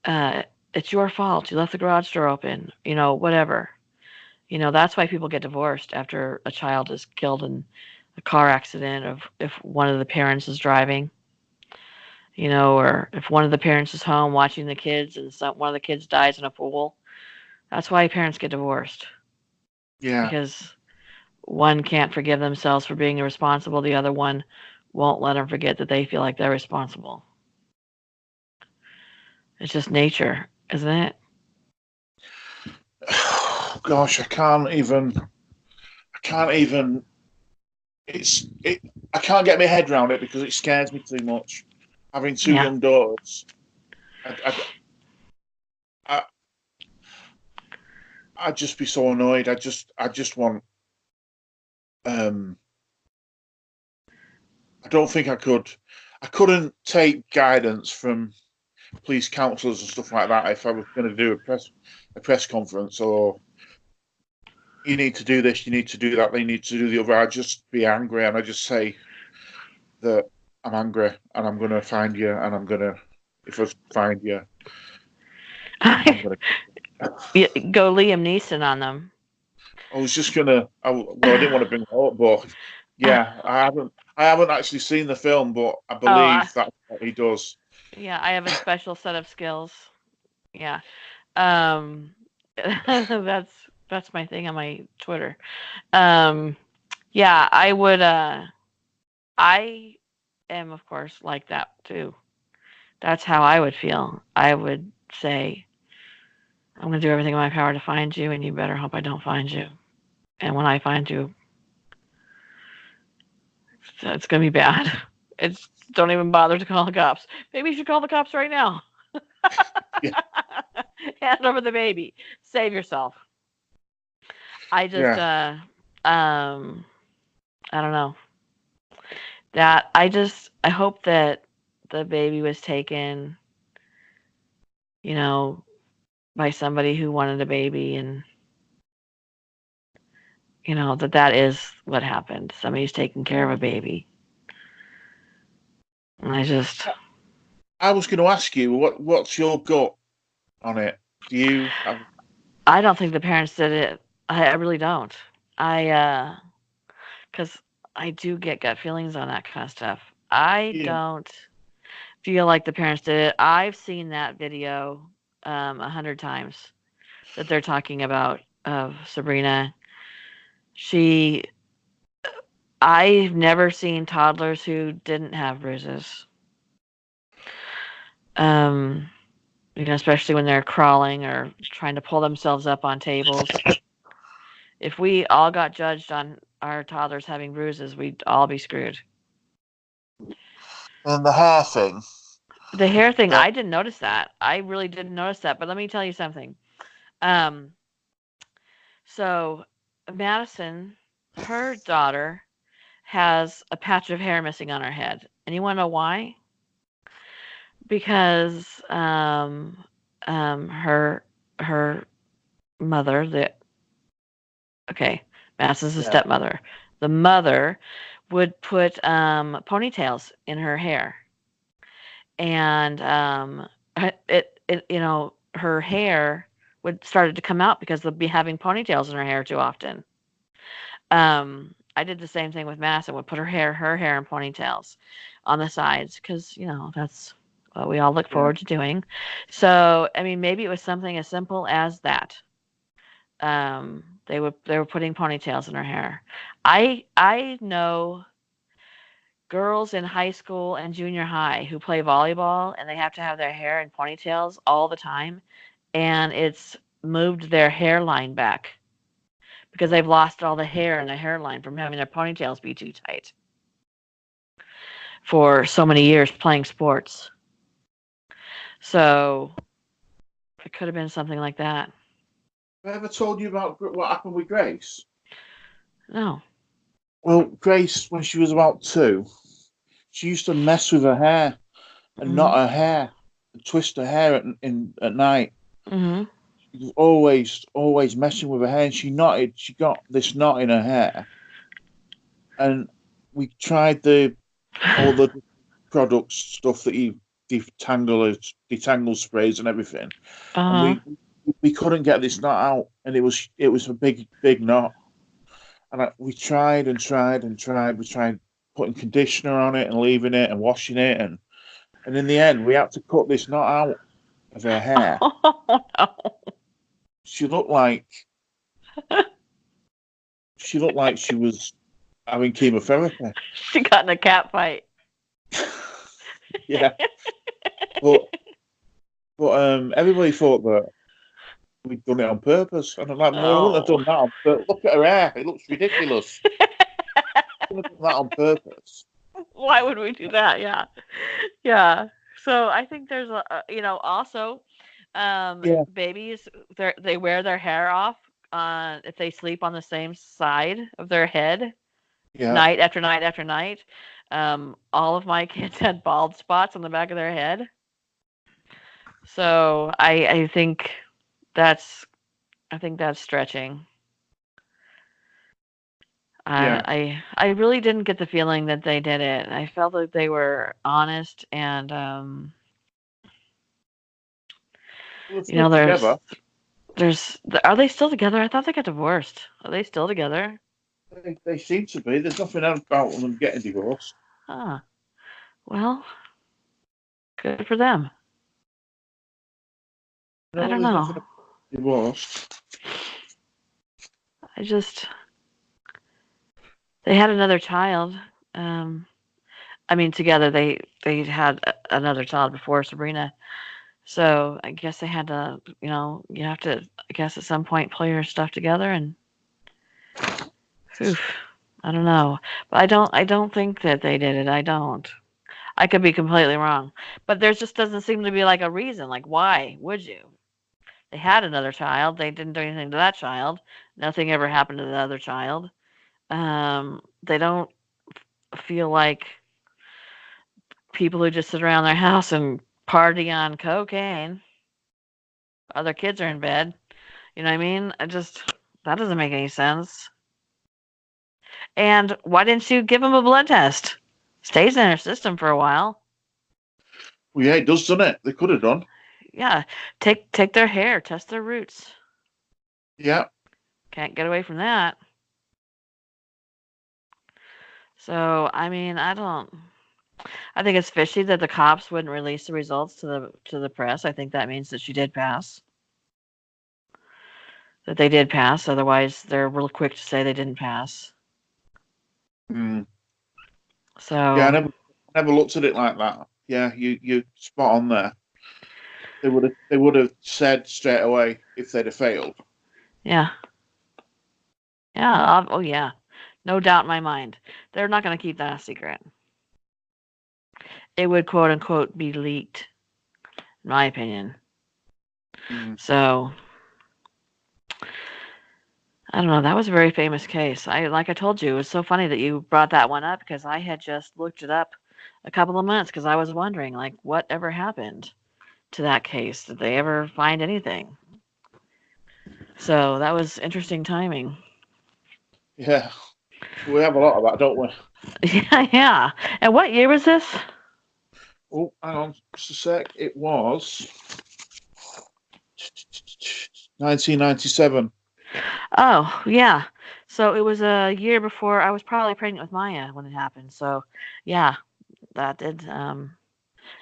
Uh, it's your fault. You left the garage door open. Whatever. That's why people get divorced after a child is killed in a car accident, or if one of the parents is driving, or if one of the parents is home watching the kids and one of the kids dies in a pool. That's why parents get divorced, Yeah. because one can't forgive themselves for being irresponsible. The other one won't let them forget that they feel like they're responsible. It's just nature, isn't it? Gosh, I can't even. I can't get my head around it because it scares me too much. Having two Yeah. young daughters, I'd just be so annoyed. I just want. I don't think I could. I couldn't take guidance from police counsellors and stuff like that if I was going to do a press conference, or you need to do this, you need to do that, they need to do the other. I'd just be angry, and I just say that I'm angry and I'm going to find you, and I'm going to, if I find you, I'm going to Go Liam Neeson on them. I was just gonna. I didn't want to bring it up, but yeah, I haven't actually seen the film, but I believe that's what he does. Yeah, I have a special set of skills. Yeah. Um, that's my thing on my Twitter. Yeah, I would. I am, of course, like that too. That's how I would feel. I would say, I'm going to do everything in my power to find you, and you better hope I don't find you. And when I find you, it's going to be bad. It's Don't even bother to call the cops. Maybe you should call the cops right now. Yeah. Hand over the baby. Save yourself. I just, Yeah. I don't know. I hope that the baby was taken, you know, by somebody who wanted a baby, and that is what happened. Somebody's taking care of a baby. And I was going to ask you what's your gut on it? Do you? I don't think the parents did it. I really don't. Because I do get gut feelings on that kind of stuff. I Yeah. don't feel like the parents did it. I've seen that video 100 times that they're talking about of Sabrina. I've never seen toddlers who didn't have bruises. Especially when they're crawling or trying to pull themselves up on tables. If we all got judged on our toddlers having bruises, we'd all be screwed. And the hair thing. The hair thing, Yeah. I didn't notice that. I really didn't notice that. But let me tell you something. Um, so Madison, her daughter, has a patch of hair missing on her head. And you want to know why? Because her mother, Madison's a stepmother. The mother would put ponytails in her hair, and her hair would started to come out because they'll be having ponytails in her hair too often. I did the same thing with Madison. Would put her hair in ponytails on the sides because that's what we all look forward to doing. So I mean, maybe it was something as simple as that. They were putting ponytails in her hair. I know girls in high school and junior high who play volleyball, and they have to have their hair in ponytails all the time, and it's moved their hairline back because they've lost all the hair in their hairline from having their ponytails be too tight. for so many years playing sports. So it could have been something like that. Have I ever told you about what happened with Grace? No. Well, Grace, when she was about 2, she used to mess with her hair and knot her hair and twist her hair at night. Mm-hmm. She was always messing with her hair, and she got this knot in her hair. And we tried all the products, stuff that you detangle sprays and everything. And we couldn't get this knot out, and it was a big knot. And we tried and tried and tried. We tried putting conditioner on it and leaving it and washing it, and in the end, we had to cut this knot out of her hair. Oh no! She looked like she was having chemotherapy. She got in a cat fight. Yeah, but everybody thought that we'd done it on purpose, and I'm like, no, I wouldn't have done that. But look at her hair; it looks ridiculous. I wouldn't have done that on purpose. Why would we do that? Yeah, yeah. So I think there's also babies they wear their hair off if they sleep on the same side of their head night after night after night. All of my kids had bald spots on the back of their head. So I think that's stretching. I really didn't get the feeling that they did it. I felt like they were honest and there's are they still together? I thought they got divorced. Are they still together? They seem to be. There's nothing else about them getting divorced. Huh. Well, good for them. I don't know. Divorced. They had another child. I mean, together they had another child before Sabrina. So I guess they had to, you have to, I guess at some point pull your stuff together and, I don't know, but I don't think that they did it. I don't. I could be completely wrong, but there just doesn't seem to be like a reason. Like, why would you? They had another child. They didn't do anything to that child. Nothing ever happened to the other child. They don't feel like people who just sit around their house and party on cocaine. Other kids are in bed. You know what I mean? That doesn't make any sense. And why didn't you give them a blood test? Stays in their system for a while. Well, yeah, it does, doesn't it? They could have done. Yeah, take their hair, test their roots. Yeah. Can't get away from that. So, I mean, I think it's fishy that the cops wouldn't release the results to the press. I think that means that she did pass. That they did pass. Otherwise, they're real quick to say they didn't pass. So yeah, I never looked at it like that. Yeah, you spot on there. They would have said straight away if they'd have failed. Yeah. Yeah. Oh yeah. No doubt in my mind. They're not going to keep that a secret. It would quote unquote be leaked, in my opinion. So I don't know. That was a very famous case. Like I told you, it was so funny that you brought that one up because I had just looked it up a couple of months because I was wondering, like, what ever happened to that case? Did they ever find anything? So that was interesting timing. Yeah, we have a lot of that, don't we? Yeah. And what year was this? Oh, hang on just a sec. It was 1997. Oh, yeah. So it was a year before I was probably pregnant with Maya when it happened. So, yeah, that did. And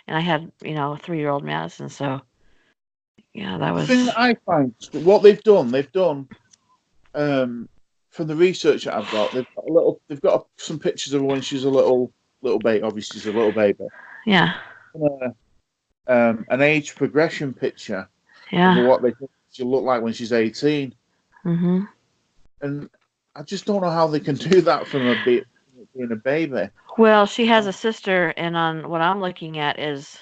I had, a 3-year-old Madison. So, yeah, that was. The thing that I find, what they've done, from the research that I've got, they've got some pictures of her when she's a little baby. Obviously, she's a little baby. Yeah. An age progression picture. Yeah. Of what they think she'll look like when she's 18. Mm-hmm. And I just don't know how they can do that from a being a baby. Well, she has a sister, and on what I'm looking at is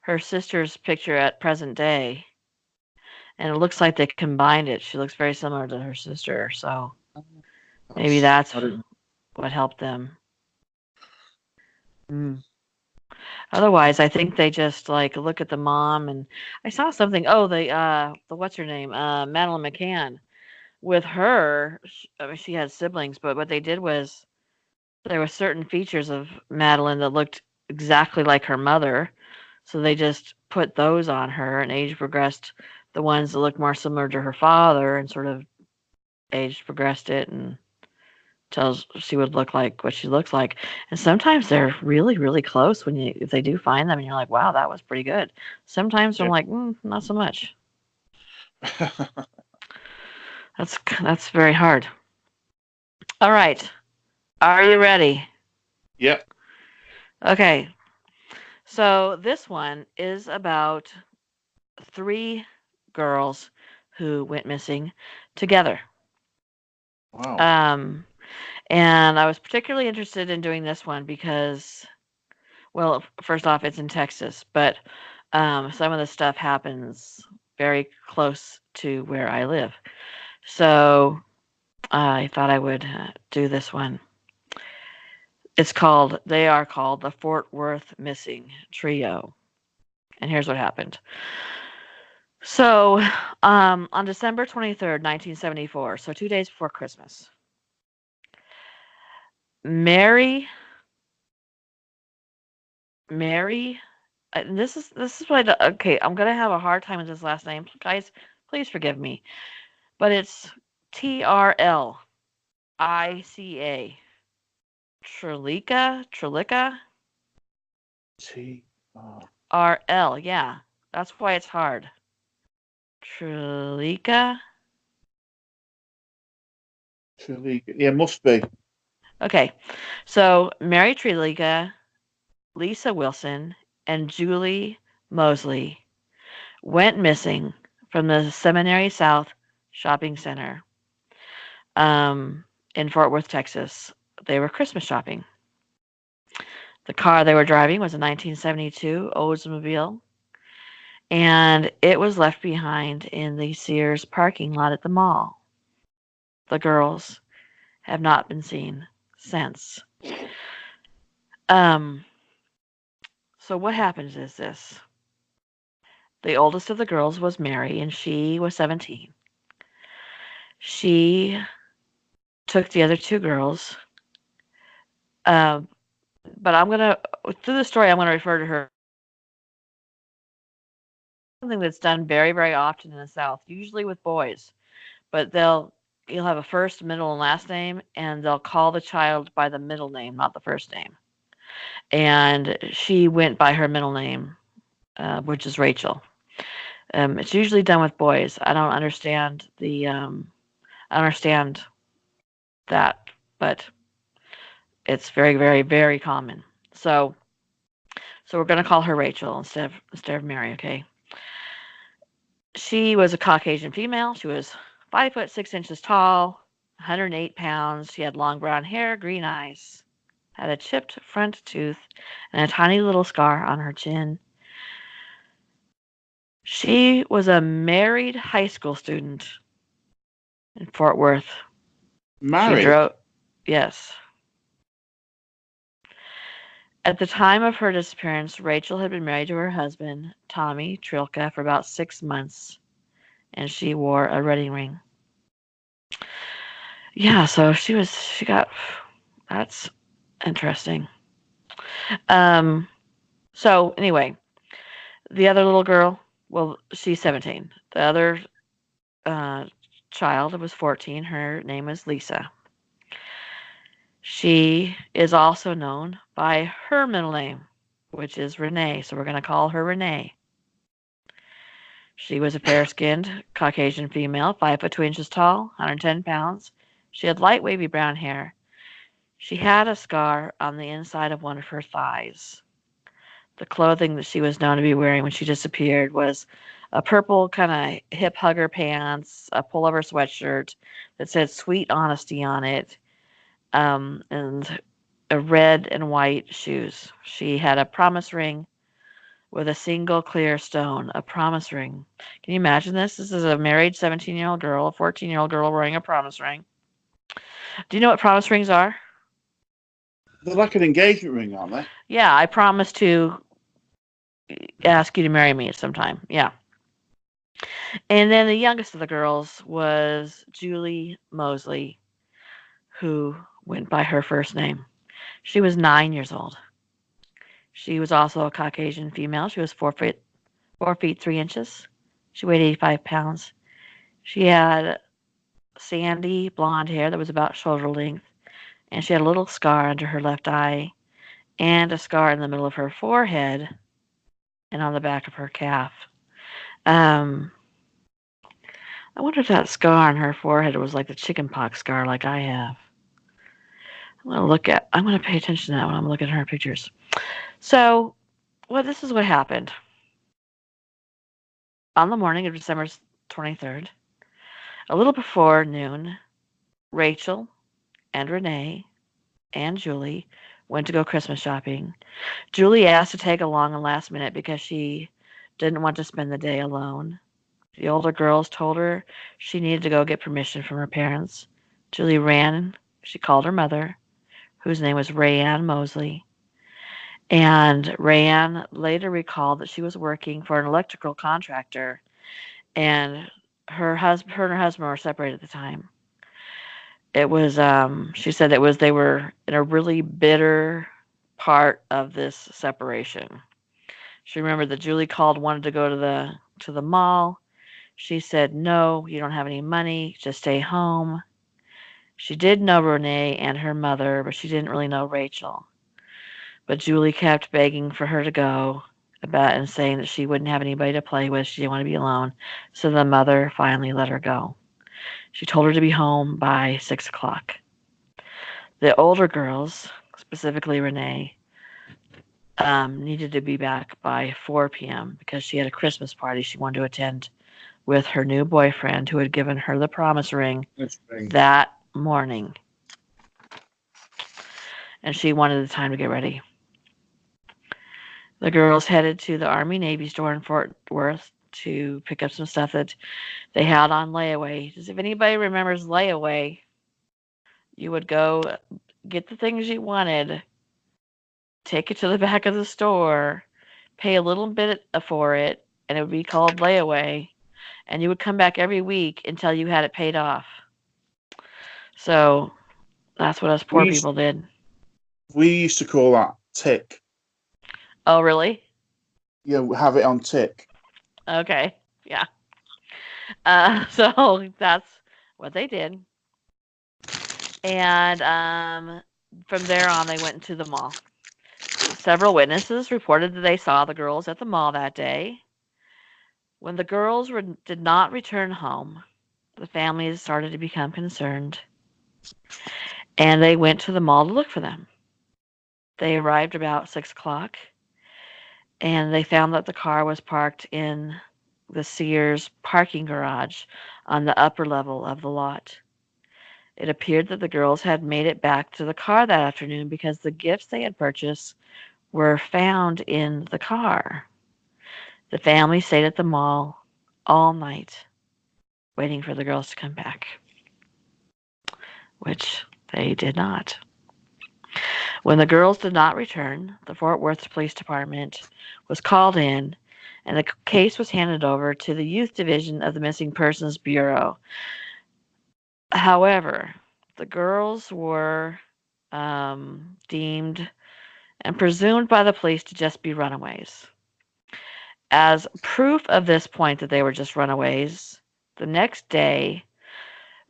her sister's picture at present day, and it looks like they combined it. She looks very similar to her sister, so maybe that's I didn't. what helped them. Mm. Otherwise, I think they just like look at the mom, and I saw something. Oh, the what's her name? Madeline McCann. With her, I mean, she had siblings, but what they did was there were certain features of Madeline that looked exactly like her mother, so they just put those on her and age progressed the ones that looked more similar to her father and sort of age progressed it and tells she would look like what she looks like. And sometimes they're really, really close when if they do find them and you're like, wow, that was pretty good. Sometimes I'm Yeah. like, not so much. That's very hard. All right. Are you ready? Yep. Okay. So this one is about 3 girls who went missing together. Wow. And I was particularly interested in doing this one because, well, first off, it's in Texas, but some of the stuff happens very close to where I live. So I thought I would do this one. They are called the Fort Worth Missing Trio. And here's what happened. So on December 23rd, 1974, so 2 days before Christmas, Mary, Mary, this is what okay, I'm gonna have a hard time with this last name, guys. Please forgive me, but it's Trlica, Trilica, T R RL. Yeah, that's why it's hard. Trilica. Yeah, must be. Okay, so Mary Trilica, Lisa Wilson, and Julie Mosley went missing from the Seminary South Shopping Center in Fort Worth, Texas. They were Christmas shopping. The car they were driving was a 1972 Oldsmobile, and it was left behind in the Sears parking lot at the mall. The girls have not been seen since. Um, so what happens is this. The oldest of the girls was Mary, and she was 17. She took the other 2 girls, but through the story, I'm gonna refer to her something that's done very, very often in the South, usually with boys, but you'll have a first, middle, and last name, and they'll call the child by the middle name, not the first name. And she went by her middle name, which is Rachel. It's usually done with boys. I don't understand I understand that, but it's very, very, very common. So we're going to call her Rachel instead of Mary, okay? She was a Caucasian female. She was 5'6" tall, 108 pounds. She had long brown hair, green eyes, had a chipped front tooth, and a tiny little scar on her chin. She was a married high school student in Fort Worth. She Married. drove, yes. At the time of her disappearance, Rachel had been married to her husband, Tommy Trilka, for about 6 months, and she wore a wedding ring. Yeah, so that's interesting. So anyway, the other little girl, well, she's 17. The other child was 14. Her name is Lisa. She is also known by her middle name, which is Renee. So we're going to call her Renee. She was a fair-skinned Caucasian female, 5'2" tall, 110 pounds. She had light wavy brown hair. She had a scar on the inside of one of her thighs. The clothing that she was known to be wearing when she disappeared was a purple kind of hip hugger pants, a pullover sweatshirt that said "Sweet Honesty" on it, and red and white shoes. She had a promise ring with a single clear stone, a promise ring. Can you imagine this? This is a married 17-year-old girl, a 14-year-old girl wearing a promise ring. Do you know what promise rings are? They're like an engagement ring, aren't they? Yeah, I promise to ask you to marry me sometime. Yeah. And then the youngest of the girls was Julie Mosley, who went by her first name. She was 9 years old. She was also a Caucasian female. She was 4 feet 3 inches. She weighed 85 pounds. She had sandy blonde hair that was about shoulder length, and she had a little scar under her left eye and a scar in the middle of her forehead and on the back of her calf. Um, I wonder if that scar on her forehead was like the chickenpox scar like I have. I'm gonna pay attention to that when I'm looking at her pictures. So, this is what happened. On the morning of December 23rd, a little before noon, Rachel and Renee and Julie went to go Christmas shopping. Julie asked to tag along in last minute because she didn't want to spend the day alone. The older girls told her she needed to go get permission from her parents. Julie ran. She called her mother, whose name was Rayanne Mosley. And Rayanne later recalled that she was working for an electrical contractor, and her and her husband were separated at the time. It was, she said they were in a really bitter part of this separation. She remembered that Julie called, wanted to go to the mall. She said, no, you don't have any money, just stay home. She did know Renee and her mother, but she didn't really know Rachel. But Julie kept begging for her to go and saying that she wouldn't have anybody to play with. She didn't want to be alone. So the mother finally let her go. She told her to be home by 6 o'clock. The older girls, specifically Renee, needed to be back by 4 p.m. because she had a Christmas party she wanted to attend with her new boyfriend who had given her the promise ring that morning. And she wanted the time to get ready. The girls headed to the Army-Navy store in Fort Worth to pick up some stuff that they had on layaway. If anybody remembers layaway, you would go get the things you wanted, take it to the back of the store, pay a little bit for it, and it would be called layaway, and you would come back every week until you had it paid off. So that's what us poor people did. We used to call that tick. Oh, really? Yeah, we have it on tick. Okay, yeah. So that's what they did. And from there on, they went into the mall. Several witnesses reported that they saw the girls at the mall that day. When the girls did not return home, the families started to become concerned, and they went to the mall to look for them. They arrived about 6 o'clock, and they found that the car was parked in the Sears parking garage on the upper level of the lot. It appeared that the girls had made it back to the car that afternoon because the gifts they had purchased were found in the car. The family stayed at the mall all night, waiting for the girls to come back, which they did not. When the girls did not return, the Fort Worth Police Department was called in, and the case was handed over to the Youth Division of the Missing Persons Bureau. However, the girls were deemed and presumed by the police to just be runaways. As proof of this point that they were just runaways, the next day,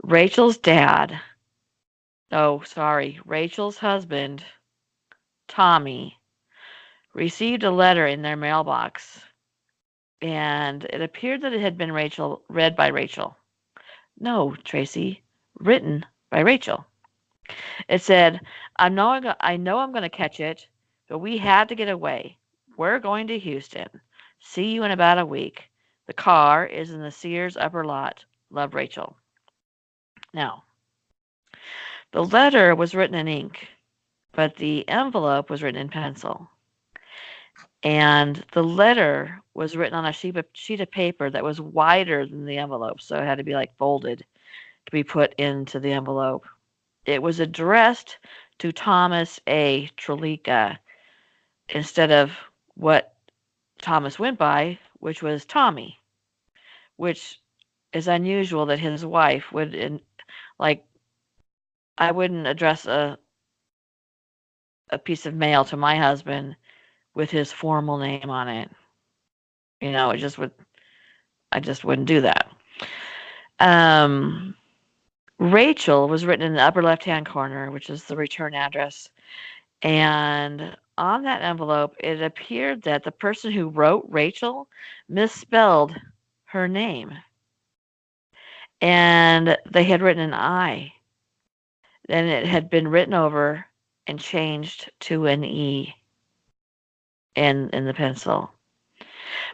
Rachel's husband, Tommy, received a letter in their mailbox, and it appeared that it had been read by Rachel. No, Tracy, written by Rachel. It said, I know I'm going to catch it, but we had to get away. We're going to Houston. See you in about a week. The car is in the Sears upper lot. Love, Rachel. Now, the letter was written in ink, but the envelope was written in pencil. And the letter was written on a sheet of paper that was wider than the envelope, so it had to be like folded to be put into the envelope. It was addressed to Thomas A. Trelica instead of what Thomas went by, which was Tommy, which is unusual that his wife would, like, I wouldn't address a piece of mail to my husband with his formal name on it. I just wouldn't do that. Um, Rachel was written in the upper left-hand corner, which is the return address. And on that envelope, it appeared that the person who wrote Rachel misspelled her name. And they had written an I. Then it had been written over and changed to an E in the pencil.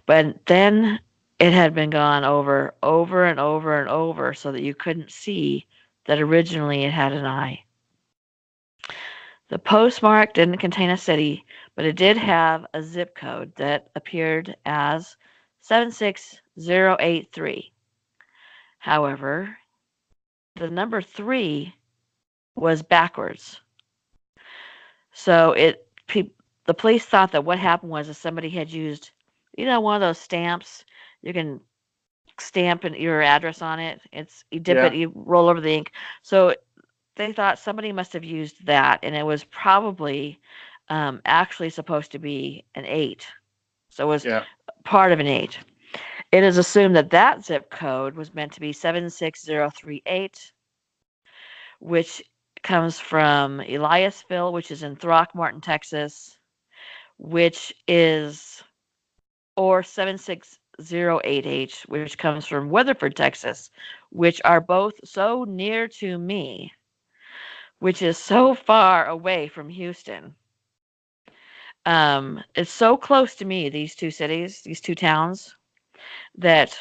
But then it had been gone over and over and over so that you couldn't see that originally it had an I. The postmark didn't contain a city, but it did have a zip code that appeared as 76083. However, the number 3 was backwards. So the police thought that what happened was that somebody had used, one of those stamps. You can stamp your address on it. You dip it, you roll over the ink. So they thought somebody must have used that, and it was probably actually supposed to be an 8. So it was part of an 8. It is assumed that that zip code was meant to be 76038, which comes from Eliasville, which is in Throckmorton, Texas, or 76088, which comes from Weatherford, Texas, which are both so near to me, which is so far away from Houston. It's so close to me, these two cities, these two towns, that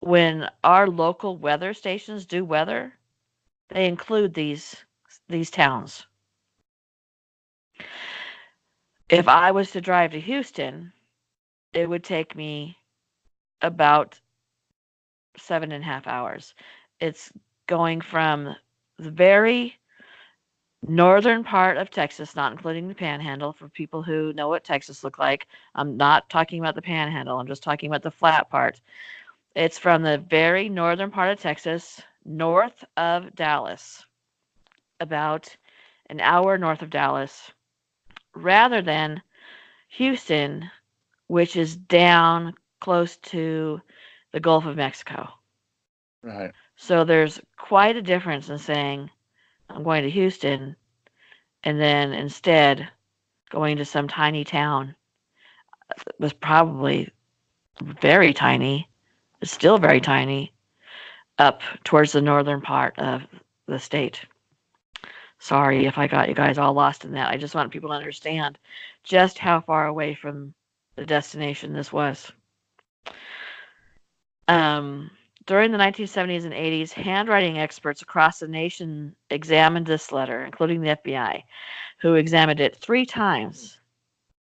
when our local weather stations do weather, they include these towns. If I was to drive to Houston, it would take me about 7.5 hours. It's going from the very northern part of Texas, not including the Panhandle, for people who know what Texas looked like. I'm not talking about the Panhandle. I'm just talking about the flat part. It's from the very northern part of Texas, north of Dallas, about an hour north of Dallas, rather than Houston, which is down close to the Gulf of Mexico. Right. So there's quite a difference in saying, I'm going to Houston, and then instead going to some tiny town. It was probably very tiny. It's still very tiny, up towards the northern part of the state. Sorry if I got you guys all lost in that. I just want people to understand just how far away from the destination this was. During the 1970s and 80s, handwriting experts across the nation examined this letter, including the FBI, who examined it 3 times.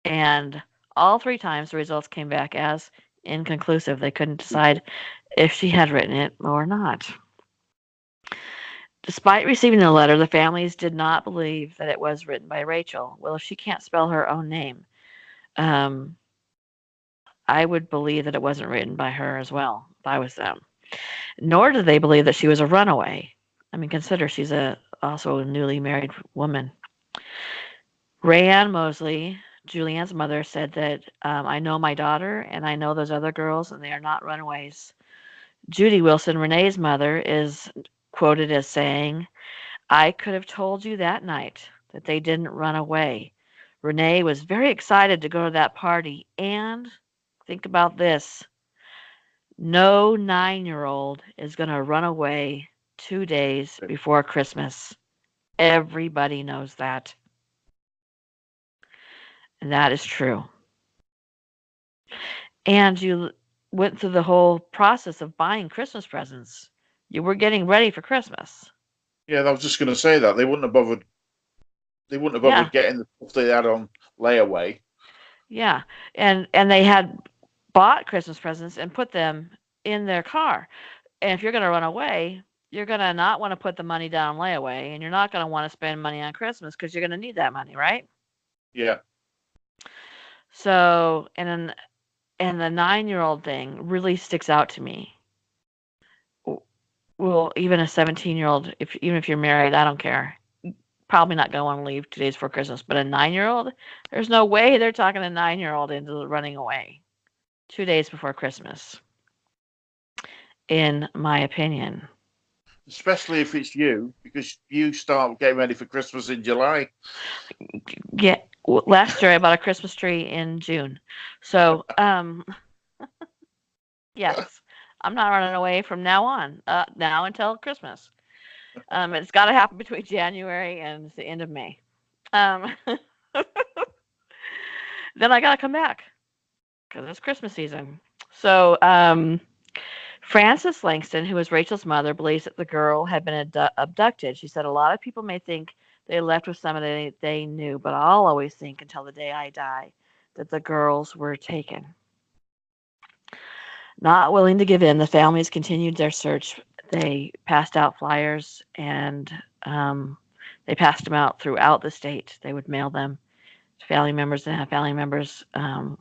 And all 3 times the results came back as inconclusive. They couldn't decide if she had written it or not. Despite receiving the letter, the families did not believe that it was written by Rachel. Well, if she can't spell her own name, I would believe that it wasn't written by her as well, if I was them. Nor did they believe that she was a runaway. I mean, consider she's also a newly married woman. Rayanne Mosley, Julianne's mother, said that, I know my daughter and I know those other girls, and they are not runaways. Judy Wilson, Renee's mother, is quoted as saying, I could have told you that night that they didn't run away. Renee was very excited to go to that party, and think about this. No 9-year-old is going to run away 2 days before Christmas. Everybody knows that. And that is true. And you went through the whole process of buying Christmas presents. You were getting ready for Christmas. Yeah, I was just going to say that. They wouldn't have bothered They wouldn't have Yeah, bothered getting the stuff they had on layaway. yeah. And they had bought Christmas presents and put them in their car. And if you're going to run away, you're going to not want to put the money down layaway, and you're not going to want to spend money on Christmas because you're going to need that money, right? Yeah. So, and the 9-year-old thing really sticks out to me. Well, even a 17-year-old, even if you're married, I don't care. Probably not going to want to leave 2 days before Christmas. But a 9-year-old, there's no way they're talking a 9-year-old into running away 2 days before Christmas, in my opinion. Especially if it's you, because you start getting ready for Christmas in July. Yeah, last year I bought a Christmas tree in June. So, yes, I'm not running away from now on, now until Christmas. It's got to happen between January and the end of May. Um, then I got to come back because it's Christmas season. So, Frances Langston, who was Rachel's mother, believes that the girl had been abducted. She said, "A lot of people may think they left with somebody they knew, but I'll always think until the day I die that the girls were taken." Not willing to give in, the families continued their search. They passed out flyers, and they passed them out throughout the state. They would mail them to family members and have family members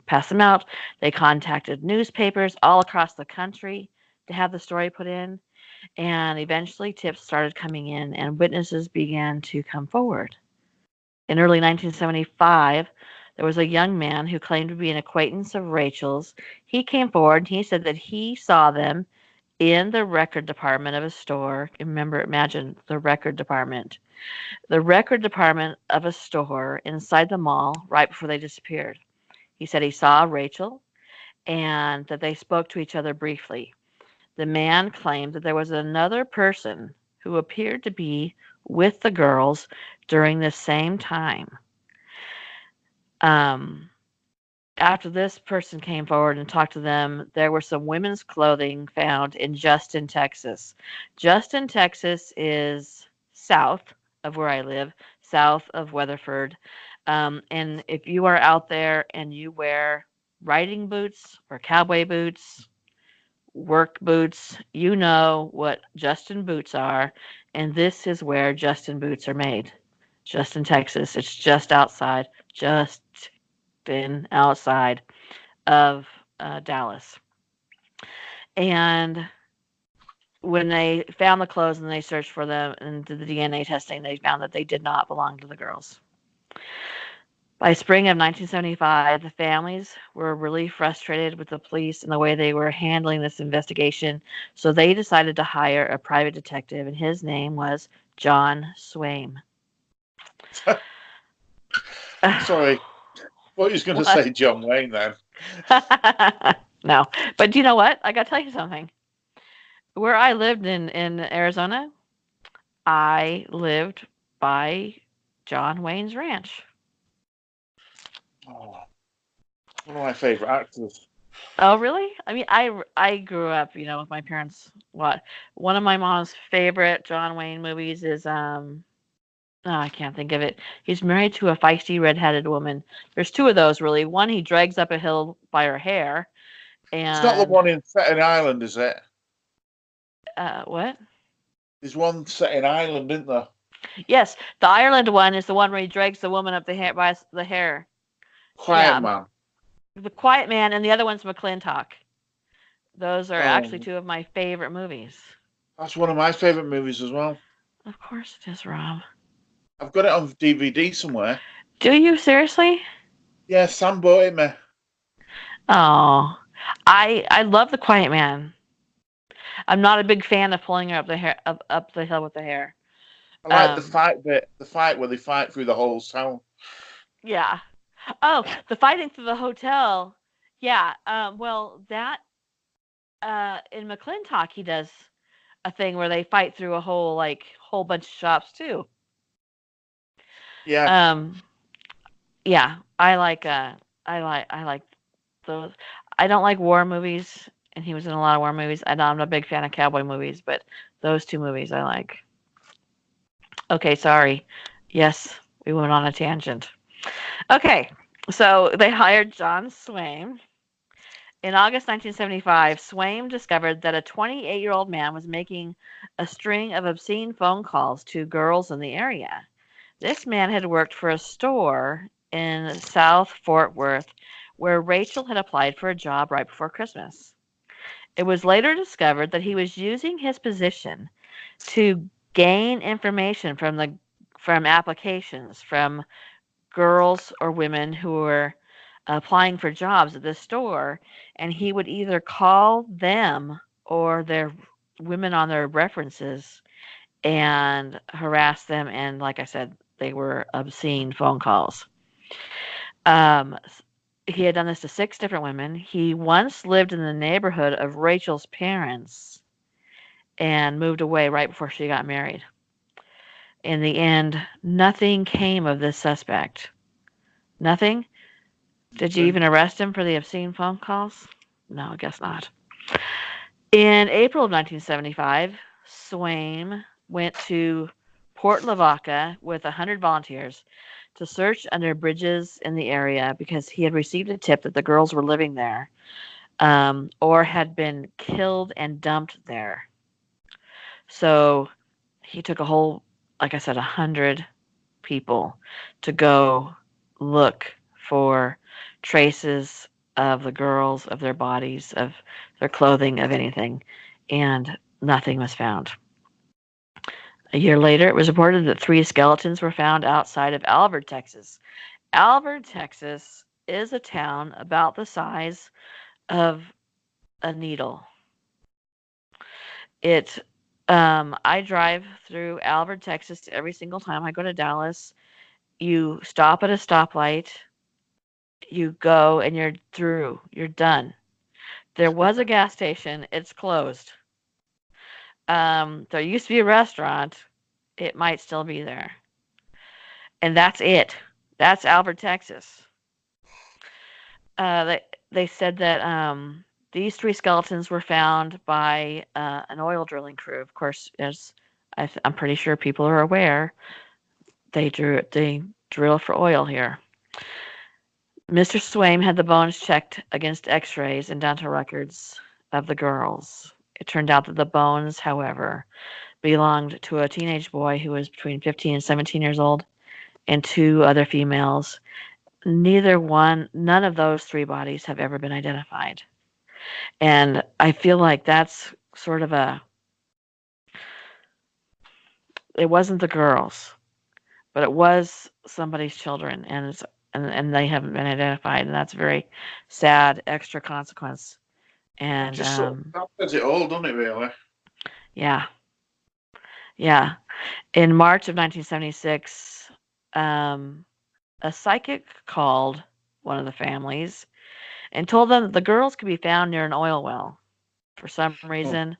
pass them out. They contacted newspapers all across the country to have the story put in. And eventually tips started coming in and witnesses began to come forward. In early 1975, there was a young man who claimed to be an acquaintance of Rachel's. He came forward and he said that he saw them in the record department of a store. Remember, imagine the record department. The record department of a store inside the mall right before they disappeared. He said he saw Rachel and that they spoke to each other briefly. The man claimed that there was another person who appeared to be with the girls during the same time. After this person came forward and talked to them, there were some women's clothing found in Justin, Texas. Justin, Texas is south of where I live, south of Weatherford. And if you are out there and you wear riding boots or cowboy boots, work boots, you know what Justin boots are, and this is where Justin boots are made. Justin, Texas. It's just outside of Dallas. And when they found the clothes and they searched for them and did the DNA testing, they found that they did not belong to the girls. By spring of 1975, the families were really frustrated with the police and the way they were handling this investigation, so they decided to hire a private detective, and his name was John Swaim. Sorry. What you was going to say, John Wayne, then? No. But you know what? I got to tell you something. Where I lived in Arizona, I lived by John Wayne's ranch. Oh, one of my favorite actors. Oh, really? I mean, I grew up, with my parents. One of my mom's favorite John Wayne movies is I can't think of it. He's married to a feisty red-headed woman. There's two of those really. One, he drags up a hill by her hair, It's not the and one in set in Ireland, is it? what? There's one set in Ireland, isn't there? Yes, the Ireland one is the one where he drags the woman up the hair by the hair. Quiet Yeah, Man. The Quiet Man, and the other one's McClintock. Those are actually Oh, two of my favorite movies. that's one of my favourite movies as well. Of course it is, Rob. I've got it on DVD somewhere. Do you seriously? Yeah, Sam bought it me. Oh, I love The Quiet Man. I'm not a big fan of pulling her up the hill with the hair. I like the fight bit, the fight where they fight through the whole town. Yeah. Oh, the fighting through the hotel. Yeah. Well, that in McClintock he does a thing where they fight through a whole bunch of shops too. Yeah. Yeah. I like those. I don't like war movies, and he was in a lot of war movies. I'm not a big fan of cowboy movies, but those two movies I like. Okay, sorry. Yes, We went on a tangent. Okay, so they hired John Swaim. In August 1975, Swaim discovered that a 28-year-old man was making a string of obscene phone calls to girls in the area. This man had worked for a store in South Fort Worth where Rachel had applied for a job right before Christmas. It was later discovered that he was using his position to gain information from applications from girls or women who were applying for jobs at this store, and he would either call them or their women on their references and harass them. And like I said, they were obscene phone calls. Um, he had done this to 6 different women. He once lived in the neighborhood of Rachel's parents and moved away right before she got married. In the end, nothing came of this suspect. Nothing. Did you even arrest him for the obscene phone calls? No, I guess not. In April of 1975, Swaim went to Port Lavaca with 100 volunteers to search under bridges in the area because he had received a tip that the girls were living there or had been killed and dumped there. So he took a whole, like I said, 100 people to go look for traces of the girls, of their bodies, of their clothing, of anything, and nothing was found. A year later, it was reported that 3 skeletons were found outside of Albert, Texas. Albert, Texas is a town about the size of a needle. I drive through Albert, Texas every single time I go to Dallas. You stop at a stoplight, you go, and you're through. You're done. There was a gas station. It's closed. There used to be a restaurant. It might still be there. And that's it. That's Albert, Texas. They said that these 3 skeletons were found by an oil drilling crew. Of course, as I'm pretty sure people are aware, they drill for oil here. Mr. Swaim had the bones checked against x-rays and dental records of the girls. It turned out that the bones, however, belonged to a teenage boy who was between 15 and 17 years old and 2 other females. None of those 3 bodies have ever been identified. And I feel like that's sort of it wasn't the girls, but it was somebody's children, and they haven't been identified, and that's a very sad extra consequence. And Just sort of says it all, doesn't it, really? Yeah. In March of 1976, a psychic called one of the families and told them that the girls could be found near an oil well. For some reason,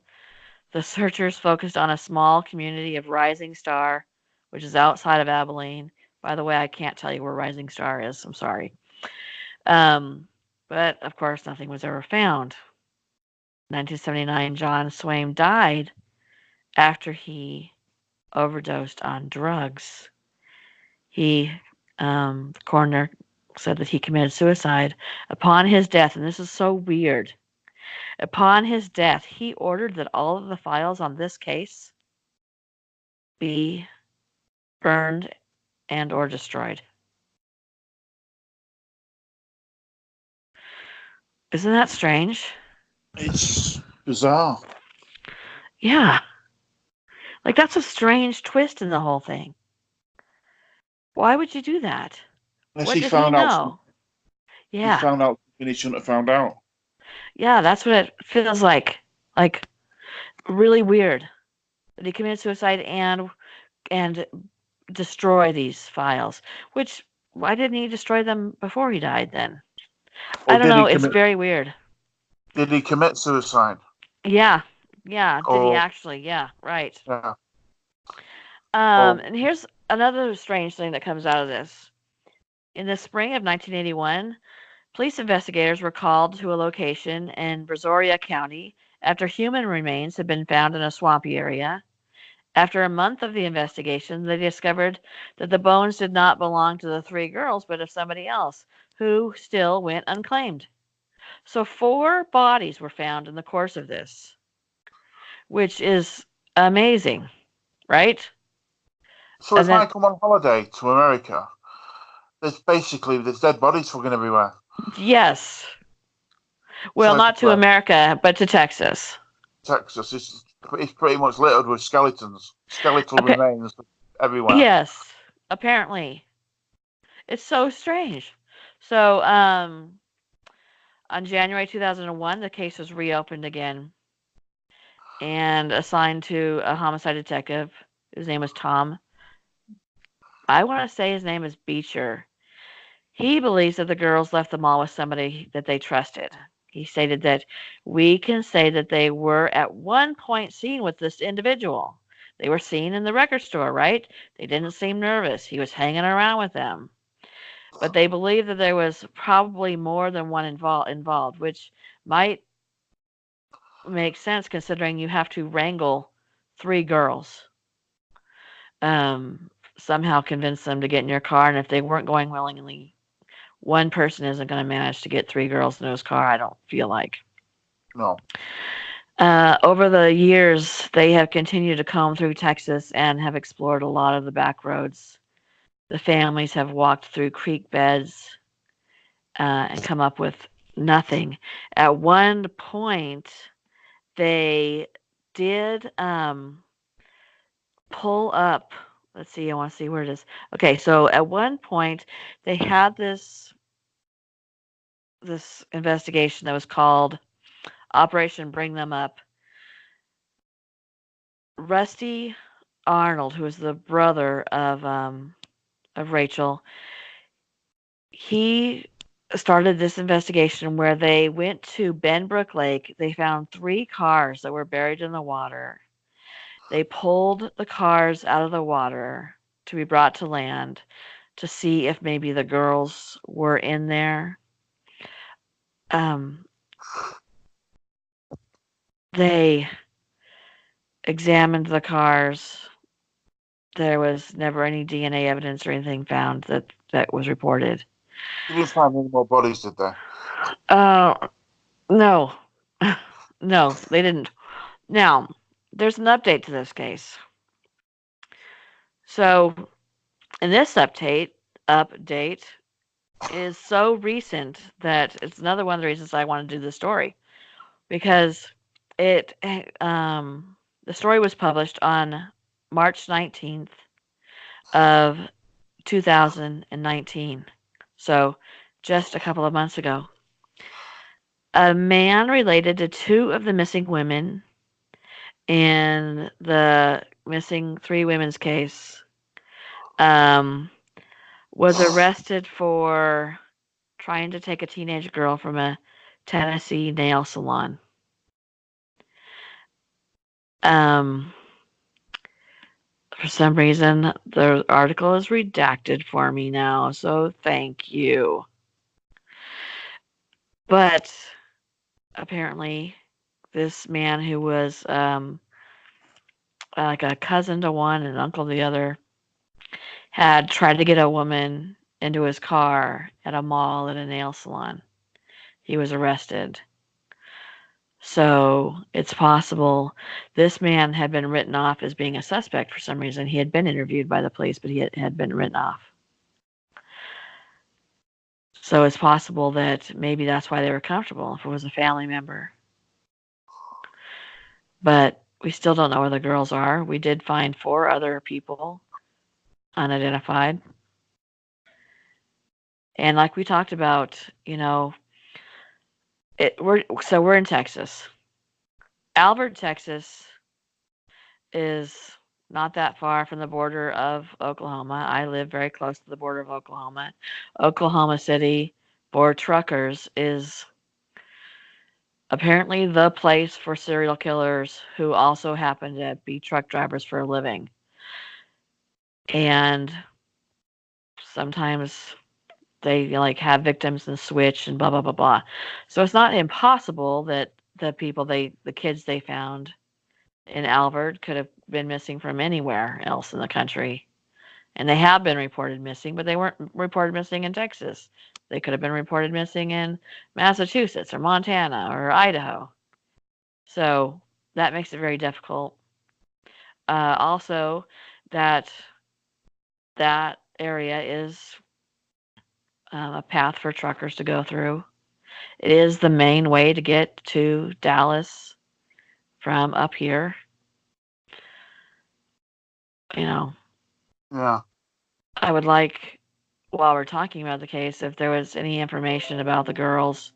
the searchers focused on a small community of Rising Star, which is outside of Abilene. By the way, I can't tell you where Rising Star is. I'm sorry. But, of course, nothing was ever found. In 1979, John Swaim died after he overdosed on drugs. The coroner said that he committed suicide. Upon his death, and this is so weird, upon his death, he ordered that all of the files on this case be burned and or destroyed. Isn't that strange? It's bizarre. Yeah. Like, that's a strange twist in the whole thing. Why would you do that? Unless What he did found he out. know? Yeah. He found out something he shouldn't have found out. Yeah, that's what it feels like. Like, really weird that he committed suicide and destroy these files. Which, why didn't he destroy them before he died then? Or I don't did know. he It's commit? very weird. Did he commit suicide? Yeah. Did he Or actually? Yeah. Right. yeah. And here's another strange thing that comes out of this. In the spring of 1981, police investigators were called to a location in Brazoria County after human remains had been found in a swampy area. After a month of the investigation, they discovered that the bones did not belong to the three girls, but of somebody else, who still went unclaimed. So 4 bodies were found in the course of this, which is amazing, right? So And if then, I come on holiday to America, there's dead bodies fucking everywhere. yes, well, Sorry to not to play. America, but to Texas. Texas is pretty much littered with skeletal Appa- remains everywhere. yes, apparently. It's so strange. So, on January 2001, the case was reopened again and assigned to a homicide detective. His name was Tom. I want to say his name is Beecher. He believes that the girls left the mall with somebody that they trusted. He stated that we can say that they were at one point seen with this individual. They were seen in the record store, right? They didn't seem nervous. He was hanging around with them. But they believe that there was probably more than one involved, which might make sense considering you have to wrangle 3 girls. Somehow convince them to get in your car, and if they weren't going willingly, one person isn't going to manage to get 3 girls in his car, I don't feel like. No. Over the years, they have continued to comb through Texas and have explored a lot of the back roads. The families have walked through creek beds and come up with nothing. At one point, they did pull up. Let's see, I want to see where it is. Okay, so at one point, they had this investigation that was called Operation Bring Them Up. Rusty Arnold, who was the brother of Rachel, he started this investigation where they went to Benbrook Lake. They found 3 cars that were buried in the water. They pulled the cars out of the water to be brought to land to see if maybe the girls were in there. They examined the cars. There was never any DNA evidence or anything found that was reported. They didn't find any more bodies, did they? No. No, they didn't. Now, there's an update to this case. So, in this update is so recent that it's another one of the reasons I want to do this story, because it the story was published on March 19th of 2019. So, just a couple of months ago. A man related to 2 of the missing women in the missing 3 women's case was arrested for trying to take a teenage girl from a Tennessee nail salon. For some reason, the article is redacted for me now, so thank you. But apparently, this man who was like a cousin to one and uncle to the other had tried to get a woman into his car at a mall at a nail salon. He was arrested. So it's possible this man had been written off as being a suspect for some reason. He had been interviewed by the police, but he had been written off. So it's possible that maybe that's why they were comfortable, if it was a family member. But we still don't know where the girls are. We did find 4 other people unidentified. And like we talked about, we're in Texas. Albert, Texas is not that far from the border of Oklahoma. I live very close to the border of Oklahoma. Oklahoma City for truckers is apparently the place for serial killers who also happen to be truck drivers for a living. And sometimes they have victims and switch and blah blah blah blah. So it's not impossible that the kids they found in Albert could have been missing from anywhere else in the country. And they have been reported missing, but they weren't reported missing in Texas. They could have been reported missing in Massachusetts or Montana or Idaho. So that makes it very difficult. Also, that that area is a path for truckers to go through. It is the main way to get to Dallas from up here. You know, Yeah. I would like, while we're talking about the case, if there was any information about the girls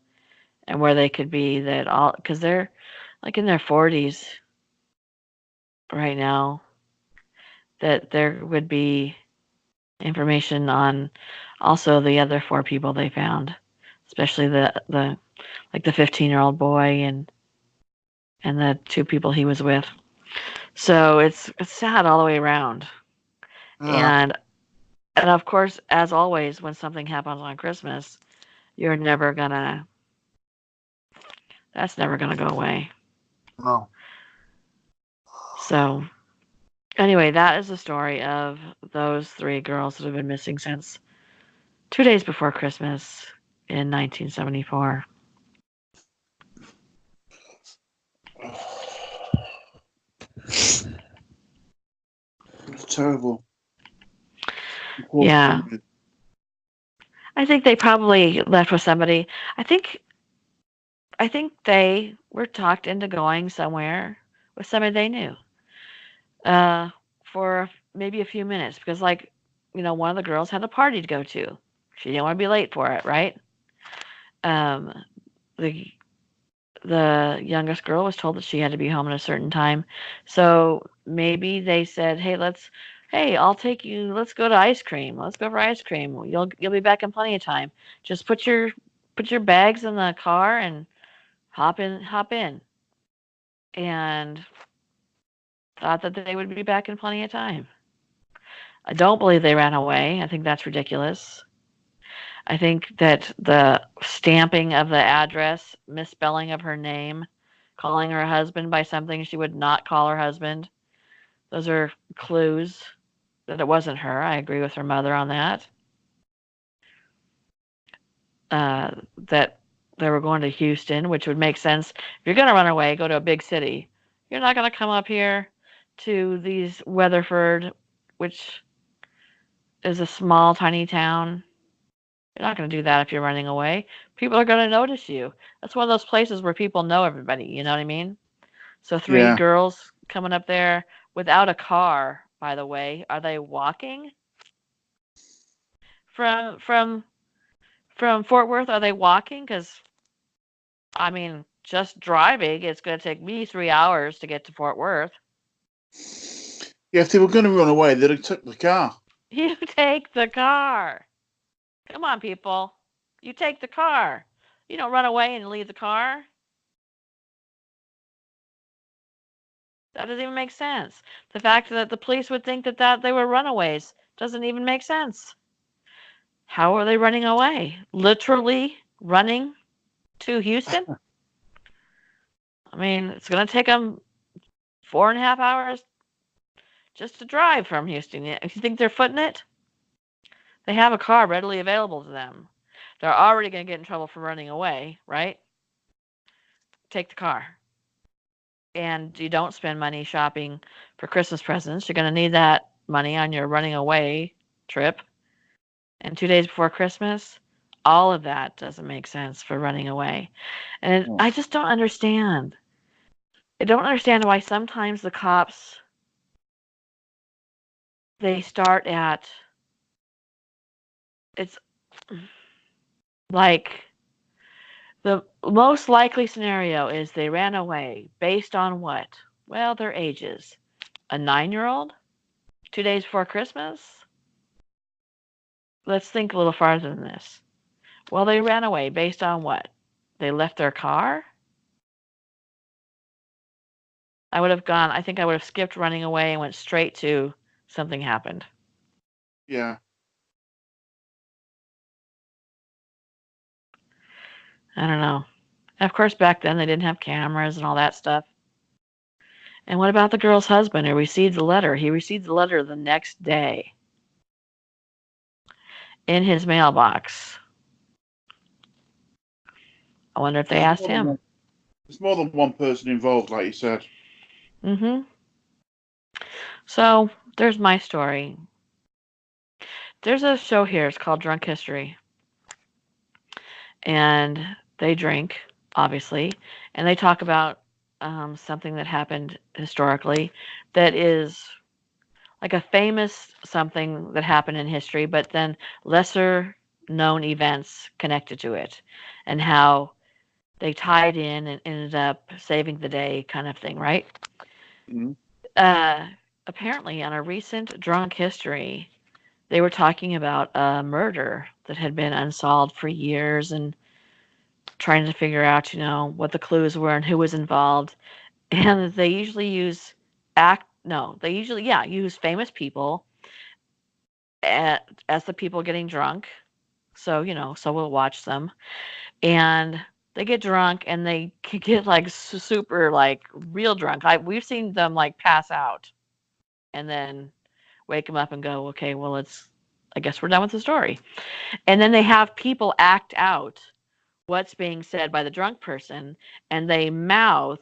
and where they could be, that all, because they're like in their 40s right now, that there would be information on also the other four people they found, especially the like the 15-year-old boy and the two people he was with. So it's sad all the way around. Yeah. And of course, as always, when something happens on Christmas, you're never gonna that's never gonna go away. No. So anyway, that is the story of those three girls that have been missing since 2 days before Christmas in 1974. It's terrible. Yeah. I think they probably left with somebody. I think they were talked into going somewhere with somebody they knew for maybe a few minutes because, like, one of the girls had a party to go to. She didn't want to be late for it, right? Um, the the youngest girl was told that she had to be home at a certain time, so maybe they said, "Hey, I'll take you. Let's go to ice cream. Let's go for ice cream. You'll be back in plenty of time. Just put your bags in the car and hop in." And thought that they would be back in plenty of time. I don't believe they ran away. I think that's ridiculous. I think that the stamping of the address, misspelling of her name, calling her husband by something she would not call her husband, those are clues that it wasn't her. I agree with her mother on that. That they were going to Houston, which would make sense. If you're going to run away, go to a big city. You're not going to come up here to these Weatherford, which is a small, tiny town. You're not going to do that if you're running away. People are going to notice you. That's one of those places where people know everybody. You know what I mean? So three Yeah. girls coming up there without a car, by the way. Are they walking from Fort Worth? Are they walking? Because, I mean, just driving, it's going to take me 3 hours to get to Fort Worth. Yeah, if they were going to run away, they'd have took the car. You take the car. Come on, people. You take the car. You don't run away and leave the car. That doesn't even make sense. The fact that the police would think that they were runaways doesn't even make sense. How are they running away? Literally running to Houston? I mean, it's going to take them 4.5 hours just to drive from Houston. You think they're footing it? They have a car readily available to them. They're already going to get in trouble for running away, right? Take the car. And you don't spend money shopping for Christmas presents. You're going to need that money on your running away trip. And 2 days before Christmas, all of that doesn't make sense for running away. And I just don't understand. I don't understand why sometimes the cops, they start at, it's like the most likely scenario is they ran away based on what? Well, their ages. A 9-year-old? 2 days before Christmas? Let's think a little farther than this. Well, they ran away based on what? They left their car? I think I would have skipped running away and went straight to something happened. Yeah. I don't know. And of course, back then they didn't have cameras and all that stuff. And what about the girl's husband who received the letter? He received the letter the next day in his mailbox. I wonder if they asked him. There's more than one person involved, like you said. Mm-hmm. So there's my story. There's a show here. It's called Drunk History. And they drink, obviously, and they talk about something that happened historically that is like a famous something that happened in history, but then lesser known events connected to it and how they tied in and ended up saving the day kind of thing, right? Mm-hmm. Apparently, on a recent Drunk History, they were talking about a murder that had been unsolved for years and trying to figure out, what the clues were and who was involved. And they usually use use famous people as the people getting drunk. So, so we'll watch them. And they get drunk and they get like super like real drunk. We've seen them like pass out and then wake them up and go, okay, well, I guess we're done with the story. And then they have people act out what's being said by the drunk person and they mouth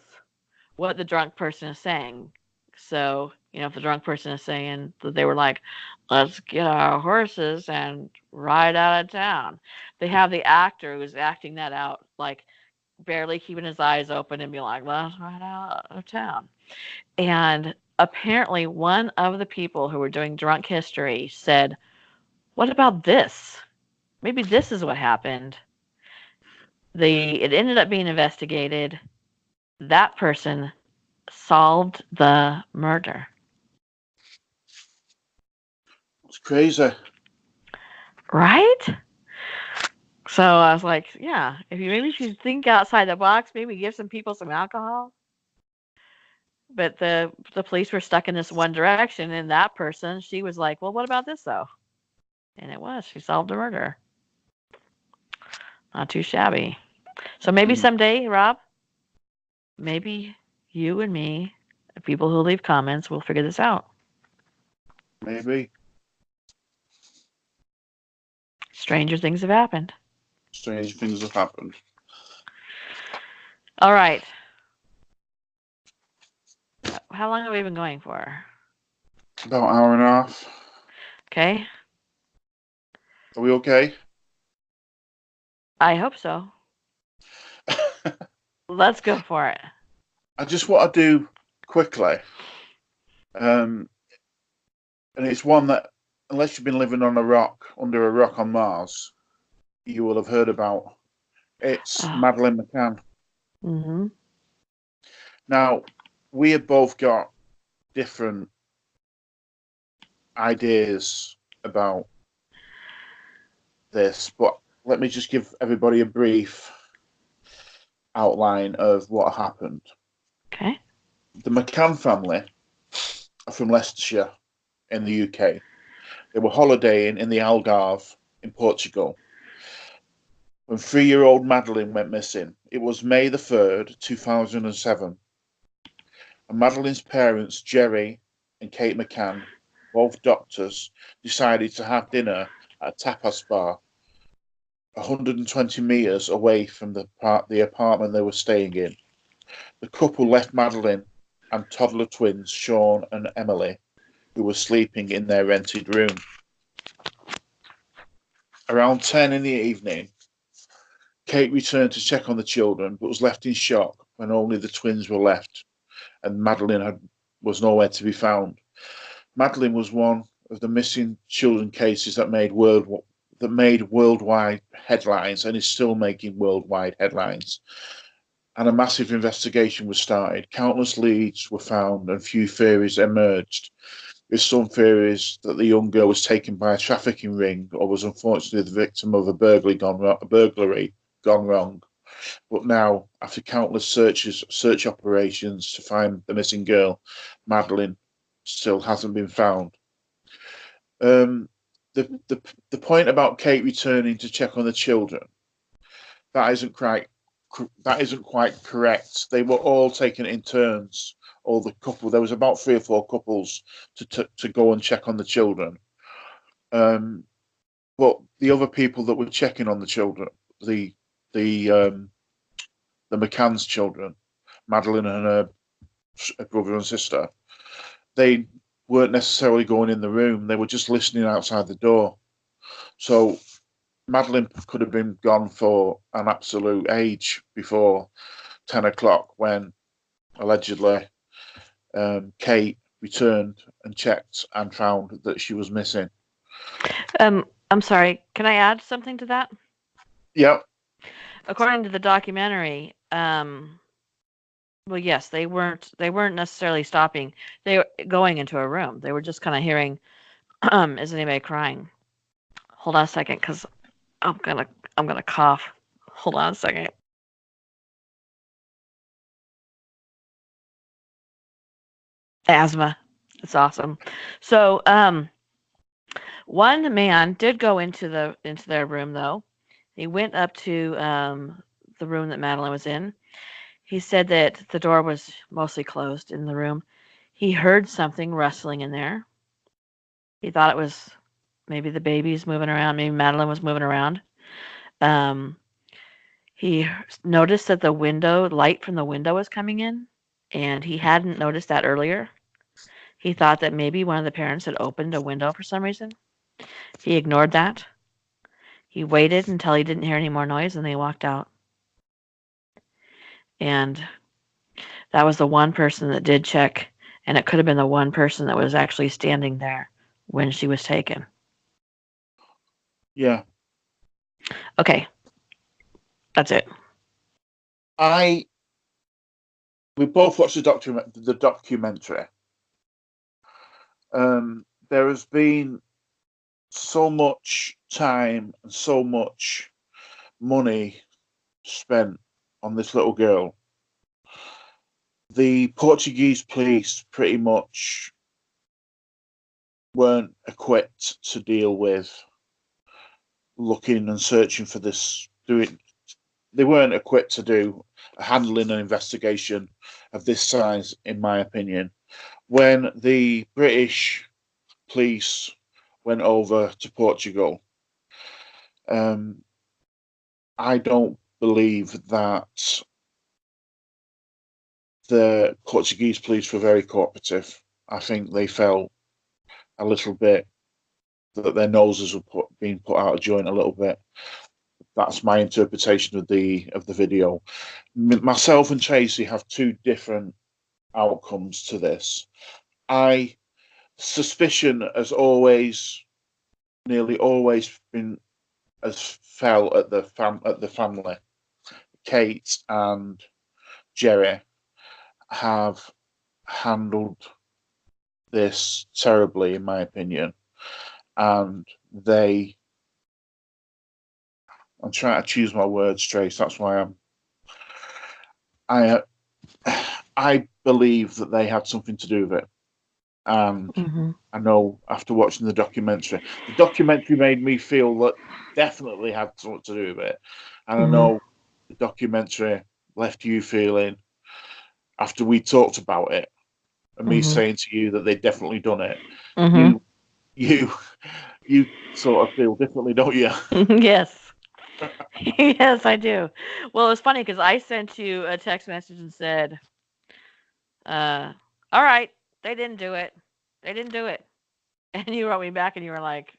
what the drunk person is saying. So, if the drunk person is saying that they were like, let's get our horses and ride out of town, they have the actor who's acting that out, like barely keeping his eyes open and be like, let's ride out of town. And apparently, one of the people who were doing Drunk History said, what about this? Maybe this is what happened. It ended up being investigated. That person solved the murder. It's crazy. Right? So I was like, yeah, if you think outside the box, maybe give some people some alcohol. But the police were stuck in this one direction, and that person, she was like, well, what about this though? And she solved the murder. Not too shabby. So maybe someday, Rob, maybe you and me, the people who leave comments, will figure this out. Maybe. Stranger things have happened. Strange things have happened. All right. How long have we been going for? About an hour and a half. Okay. Are we okay? I hope so. Let's go for it. I just want to do quickly, and it's one that, unless you've been living on under a rock on Mars, you will have heard about. It's Madeline McCann. Mm-hmm. Now, we have both got different ideas about this, but let me just give everybody a brief outline of what happened. Okay. The McCann family are from Leicestershire in the UK. They were holidaying in the Algarve in Portugal when 3-year-old Madeline went missing. It was May the 3rd, 2007. And Madeline's parents, Jerry and Kate McCann, both doctors, decided to have dinner at a tapas bar 120 metres away from the apartment they were staying in. The couple left Madeline and toddler twins Sean and Emily, who were sleeping in their rented room. Around 10 in the evening, Kate returned to check on the children, but was left in shock when only the twins were left, and Madeline was nowhere to be found. Madeline was one of the missing children cases that made worldwide headlines and is still making worldwide headlines. And a massive investigation was started. Countless leads were found and few theories emerged, with some theories that the young girl was taken by a trafficking ring or was unfortunately the victim of a burglary gone wrong. But now, after countless search operations to find the missing girl, Madeline still hasn't been found. The point about Kate returning to check on the children, that isn't quite correct. They were all taken in turns all the couple. There was about 3 or 4 couples to go and check on the children. But the other people that were checking on the children, the McCann's children, Madeline and her brother and sister, they weren't necessarily going in the room. They were just listening outside the door. So Madeline could have been gone for an absolute age before 10 o'clock when allegedly Kate returned and checked and found that she was missing. I'm sorry. Can I add something to that? Yeah. According to the documentary, well, yes, they weren't necessarily stopping. They were going into a room. They were just kind of hearing, is anybody crying? Hold on a second, because I'm gonna cough. Hold on a second. Asthma. It's awesome. So, one man did go into their room though. He went up to the room that Madeline was in. He said that the door was mostly closed in the room. He heard something rustling in there. He thought it was maybe the babies moving around. Maybe Madeline was moving around. He noticed that the light from the window was coming in, and he hadn't noticed that earlier. He thought that maybe one of the parents had opened a window for some reason. He ignored that. He waited until he didn't hear any more noise, and they walked out. And that was the one person that did check, and it could have been the one person that was actually standing there when she was taken. Yeah. Okay. That's it. We both watched the documentary. There has been so much time and so much money spent on this little girl. The Portuguese police pretty much weren't equipped to deal with looking and searching for this. They weren't equipped to do handling an investigation of this size, in my opinion. When the British police went over to Portugal, I don't believe that the Portuguese police were very cooperative. I think they felt a little bit that their noses were being put out of joint a little bit. That's my interpretation of the video. Myself and Tracy have 2 different outcomes to this. Suspicion has nearly always fell at the family. Kate and Jerry have handled this terribly, in my opinion, and I'm trying to choose my words, Trace. That's why I believe that they had something to do with it. And I know after watching the documentary made me feel that definitely had something to do with it. And I know the documentary left you feeling, after we talked about it, and me saying to you that they'd definitely done it, you sort of feel differently, don't you? Yes. Yes, I do. Well, it was funny because I sent you a text message and said, all right, they didn't do it. They didn't do it. And you wrote me back and you were like,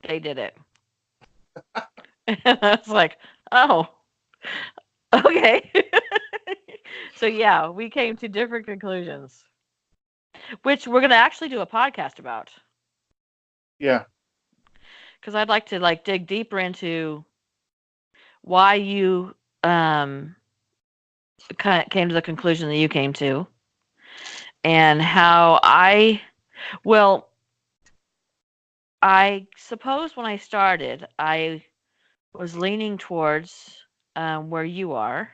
they did it. And I was like, oh, okay. So, yeah, we came to different conclusions, which we're going to actually do a podcast about. Yeah. Because I'd like to dig deeper into why you came to the conclusion that you came to, and how I suppose when I started, I was leaning towards where you are.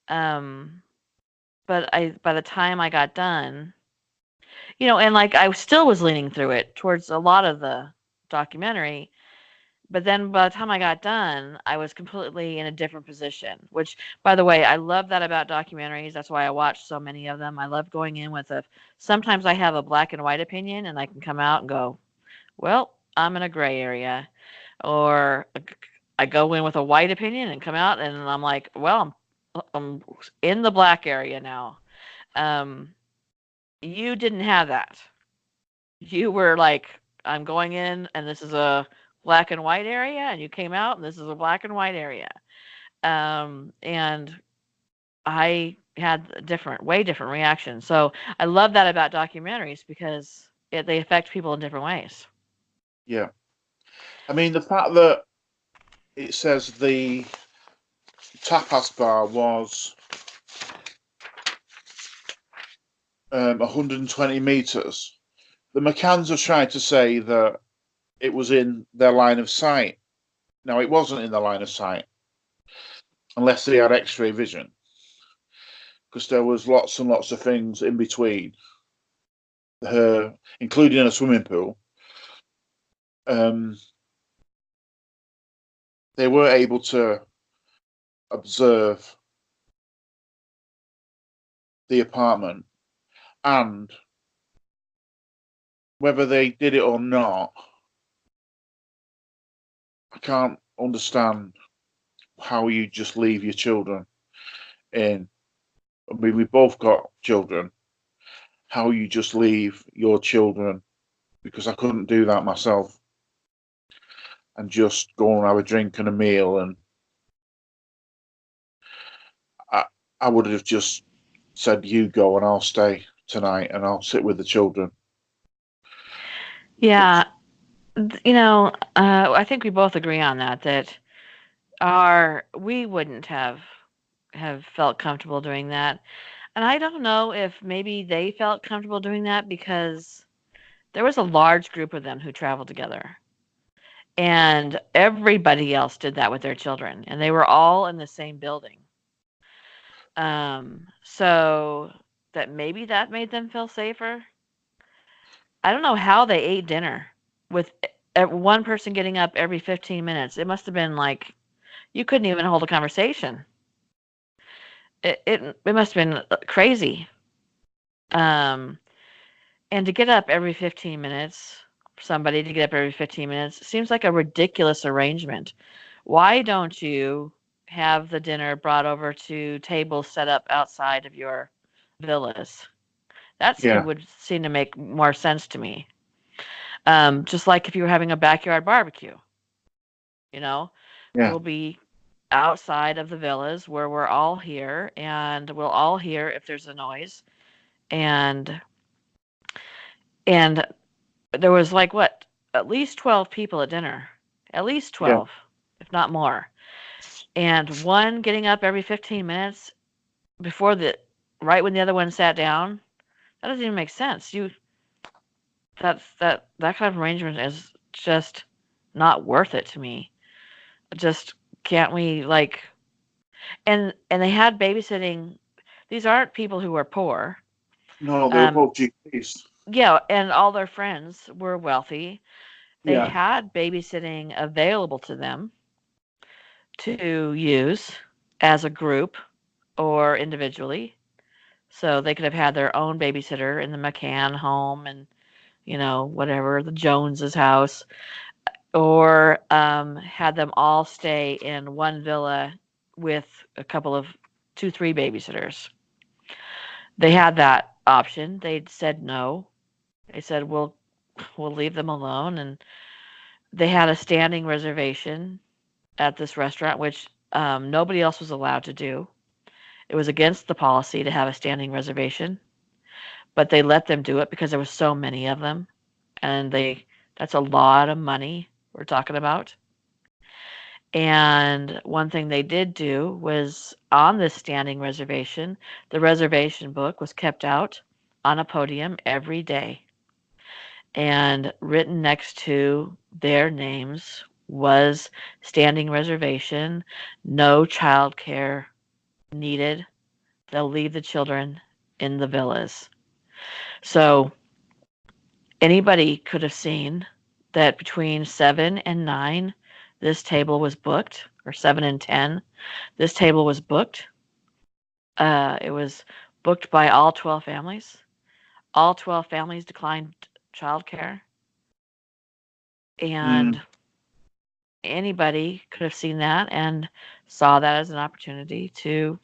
But by the time I got done, and I still was leaning through it towards a lot of the documentary, but then by the time I got done, I was completely in a different position, which, by the way, I love that about documentaries. That's why I watch so many of them. I love going in with sometimes I have a black and white opinion and I can come out and go, well, I'm in a gray area. Or I go in with a white opinion and come out and I'm like, well, I'm in the black area now. Um, you didn't have that. You were like, I'm going in and this is a black and white area, and you came out and this is a black and white area. And I had a way different reactions. So I love that about documentaries because they affect people in different ways. Yeah. I mean, the fact that it says the tapas bar was 120 meters. The McCanns are trying to say that it was in their line of sight. Now, it wasn't in the line of sight unless they had X-ray vision, because there was lots and lots of things in between her, including a swimming pool. They were able to observe the apartment, and whether they did it or not, I can't understand how you just leave your children in. I mean, we both got children. How you just leave your children, because I couldn't do that myself, and just go and have a drink and a meal, and I would have just said, you go and I'll stay tonight and I'll sit with the children. Yeah, I think we both agree on that we wouldn't have felt comfortable doing that. And I don't know if maybe they felt comfortable doing that because there was a large group of them who traveled together. And everybody else did that with their children, and they were all in the same building. So maybe that made them feel safer. I don't know how they ate dinner with one person getting up every 15 minutes. It must have been like you couldn't even hold a conversation. It must have been crazy. Um, and to get up every 15 minutes, somebody to get up every 15 minutes seems like a ridiculous arrangement. Why don't you have the dinner brought over to tables set up outside of your villas? Yeah. Would seem to make more sense to me. Just like if you were having a backyard barbecue, Yeah. we'll be outside of the villas where we're all here, and we'll all hear if there's a noise. And and there was like what, at least 12 people at dinner, at least Yeah. 12, if not more. And one getting up every 15 minutes before right when the other one sat down, that doesn't even make sense. That kind of arrangement is just not worth it to me. Just can't we like, and they had babysitting. These aren't people who are poor. No, they were both GPs. Yeah, and all their friends were wealthy. They Yeah. had babysitting available to them to use as a group or individually. So they could have had their own babysitter in the McCann home and, whatever, the Joneses' house, or had them all stay in one villa with a couple of 2, 3 babysitters. They had that option. They said no. They said we'll leave them alone, and they had a standing reservation at this restaurant, which nobody else was allowed to do. It was against the policy to have a standing reservation, but they let them do it because there was so many of them, and that's a lot of money we're talking about. And one thing they did do was on this standing reservation, the reservation book was kept out on a podium every day. And written next to their names was standing reservation, no childcare needed. They'll leave the children in the villas. So anybody could have seen that between 7 and 9, this table was booked, or 7 and 10. This table was booked. It was booked by all 12 families. All 12 families declined childcare. And anybody could have seen that and saw that as an opportunity to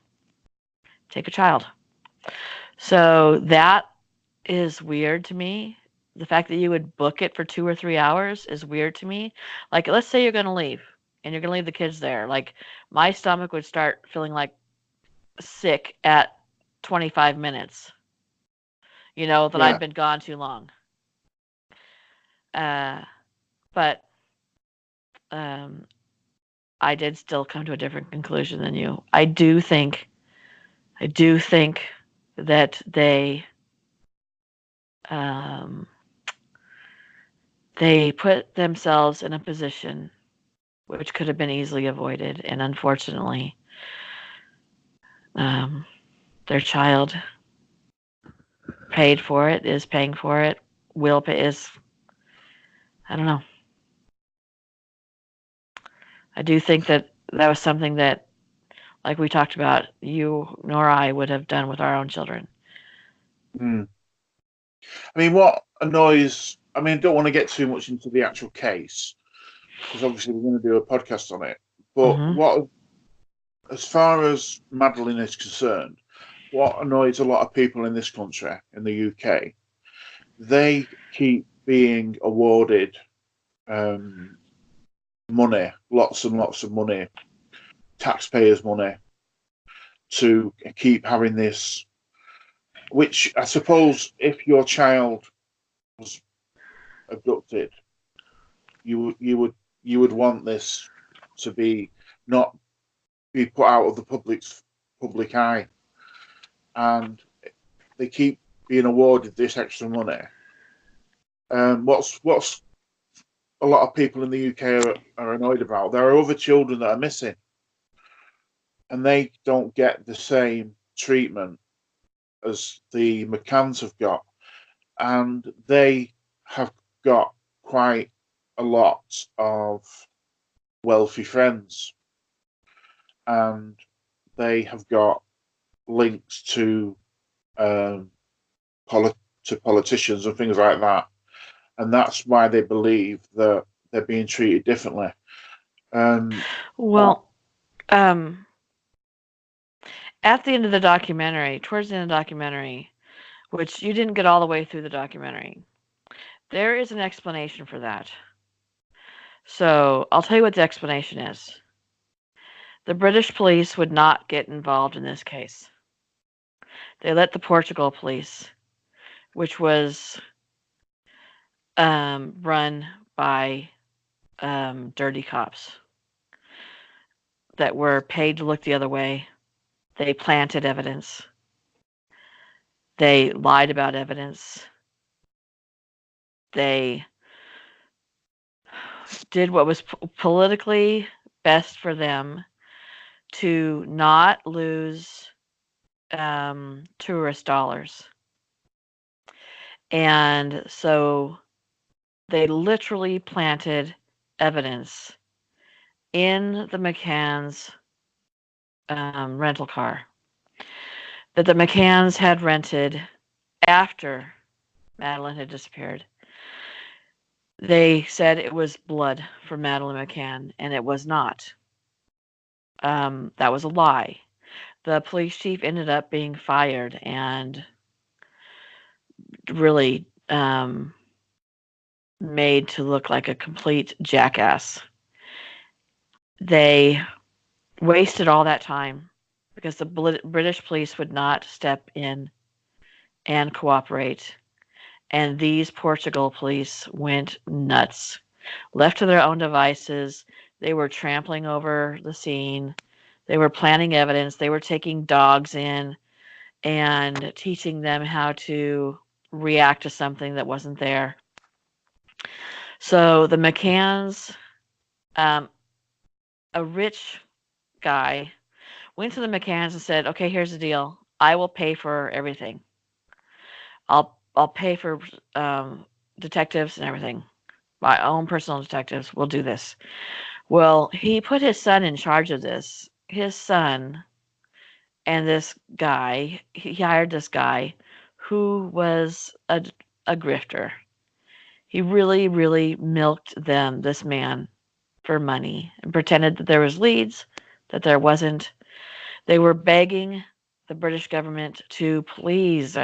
take a child. So that is weird to me. The fact that you would book it for 2 or 3 hours is weird to me. Like, let's say you're going to leave and you're going to leave the kids there. Like, my stomach would start feeling like sick at 25 minutes, that I'd been gone too long. But I did still come to a different conclusion than you. I do think that they put themselves in a position which could have been easily avoided, and unfortunately, their child paid for it, is paying for it, will pay, I don't know. I do think that was something that, like we talked about, you nor I would have done with our own children. I mean, what annoys... I mean, I don't want to get too much into the actual case, because obviously we're going to do a podcast on it. But as far as Madeline is concerned, what annoys a lot of people in this country, in the UK, they keep being awarded money, lots and lots of money, taxpayers' money, to keep having this, which I suppose if your child was abducted, you would want this to be not be put out of the public eye, and they keep being awarded this extra money. What's a lot of people in the UK are annoyed about? There are other children that are missing, and they don't get the same treatment as the McCanns have got, and they have got quite a lot of wealthy friends, and they have got links to politicians and things like that, and that's why they believe that they're being treated differently. At the end of the documentary, towards the end of the documentary, which you didn't get all the way through the documentary, there is an explanation for that. So I'll tell you what the explanation is. The British police would not get involved in this case. They let the Portugal police, which was run by dirty cops that were paid to look the other way. They planted evidence. They lied about evidence. They did what was politically best for them to not lose tourist dollars. And so they literally planted evidence in the McCann's rental car that the McCanns had rented after Madeline had disappeared. They said it was blood from Madeline McCann, and it was not. That was a lie. The police chief ended up being fired and really made to look like a complete jackass. They wasted all that time because the British police would not step in and cooperate. And these Portugal police went nuts. Left to their own devices, they were trampling over the scene. They were planting evidence. They were taking dogs in and teaching them how to react to something that wasn't there. So the McCanns, a rich guy, went to the McCanns and said, "Okay, here's the deal. I will pay for everything. I'll pay for detectives and everything. My own personal detectives will do this. Well, he put his son in charge of this. His son and this guy, he hired this guy who was a grifter. He really, really milked them, this man, for money and pretended that there was leads, that there wasn't. They were begging the British government to please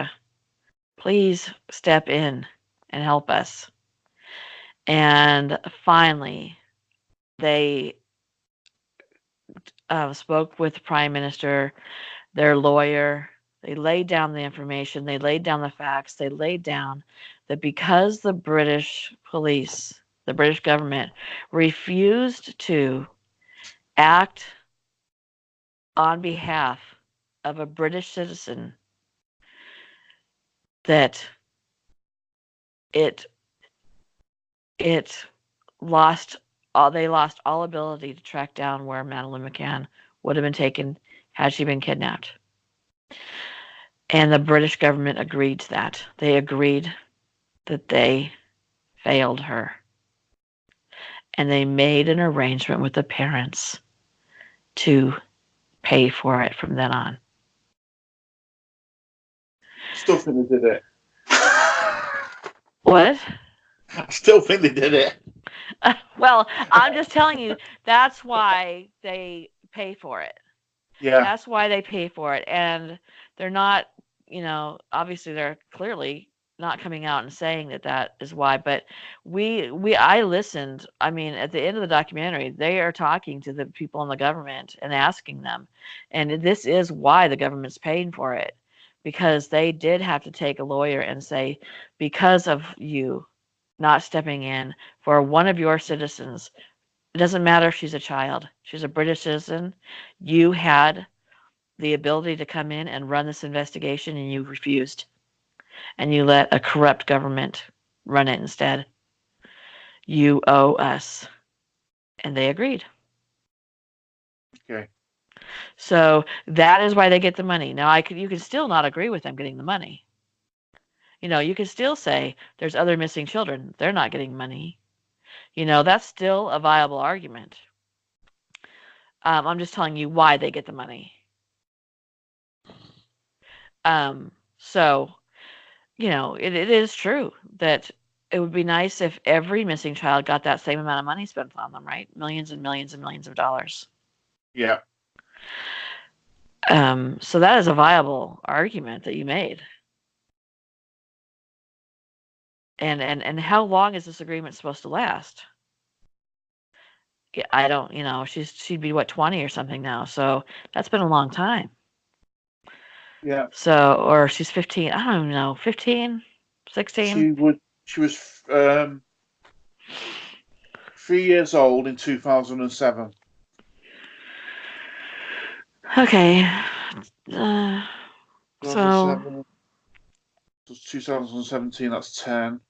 step in and help us. And finally, they spoke with the prime minister, their lawyer. They laid down the information, they laid down the facts, they laid down that because the British police, the British government, refused to act on behalf of a British citizen, that it it lost they lost all ability to track down where Madeline McCann would have been taken had she been kidnapped. And the British government agreed to that. They agreed that they failed her. And they made an arrangement with the parents to pay for it from then on. Still think they did it. What? I still think they did it. Well, I'm just telling you, that's why they pay for it. Yeah. That's why they pay for it. And they're not, obviously they're clearly not coming out and saying that is why. But I listened. I mean, at the end of the documentary, they are talking to the people in the government and asking them. And this is why the government's paying for it. Because they did have to take a lawyer and say, because of you not stepping in for one of your citizens, it doesn't matter if she's a child, she's a British citizen, you had the ability to come in and run this investigation and you refused. And you let a corrupt government run it instead. You owe us. And they agreed. Okay. So that is why they get the money. Now, you can still not agree with them getting the money. You can still say there's other missing children. They're not getting money. That's still a viable argument. I'm just telling you why they get the money. So, it is true that it would be nice if every missing child got that same amount of money spent on them, right? Millions and millions and millions of dollars. Yeah. So that is a viable argument that you made. And how long is this agreement supposed to last? Yeah, I don't, she'd be what, 20 or something now. So that's been a long time. Yeah. So, or she's 15. I don't even know, 15, 16. She was 3 years old in 2007. Okay. So 2017, that's 10.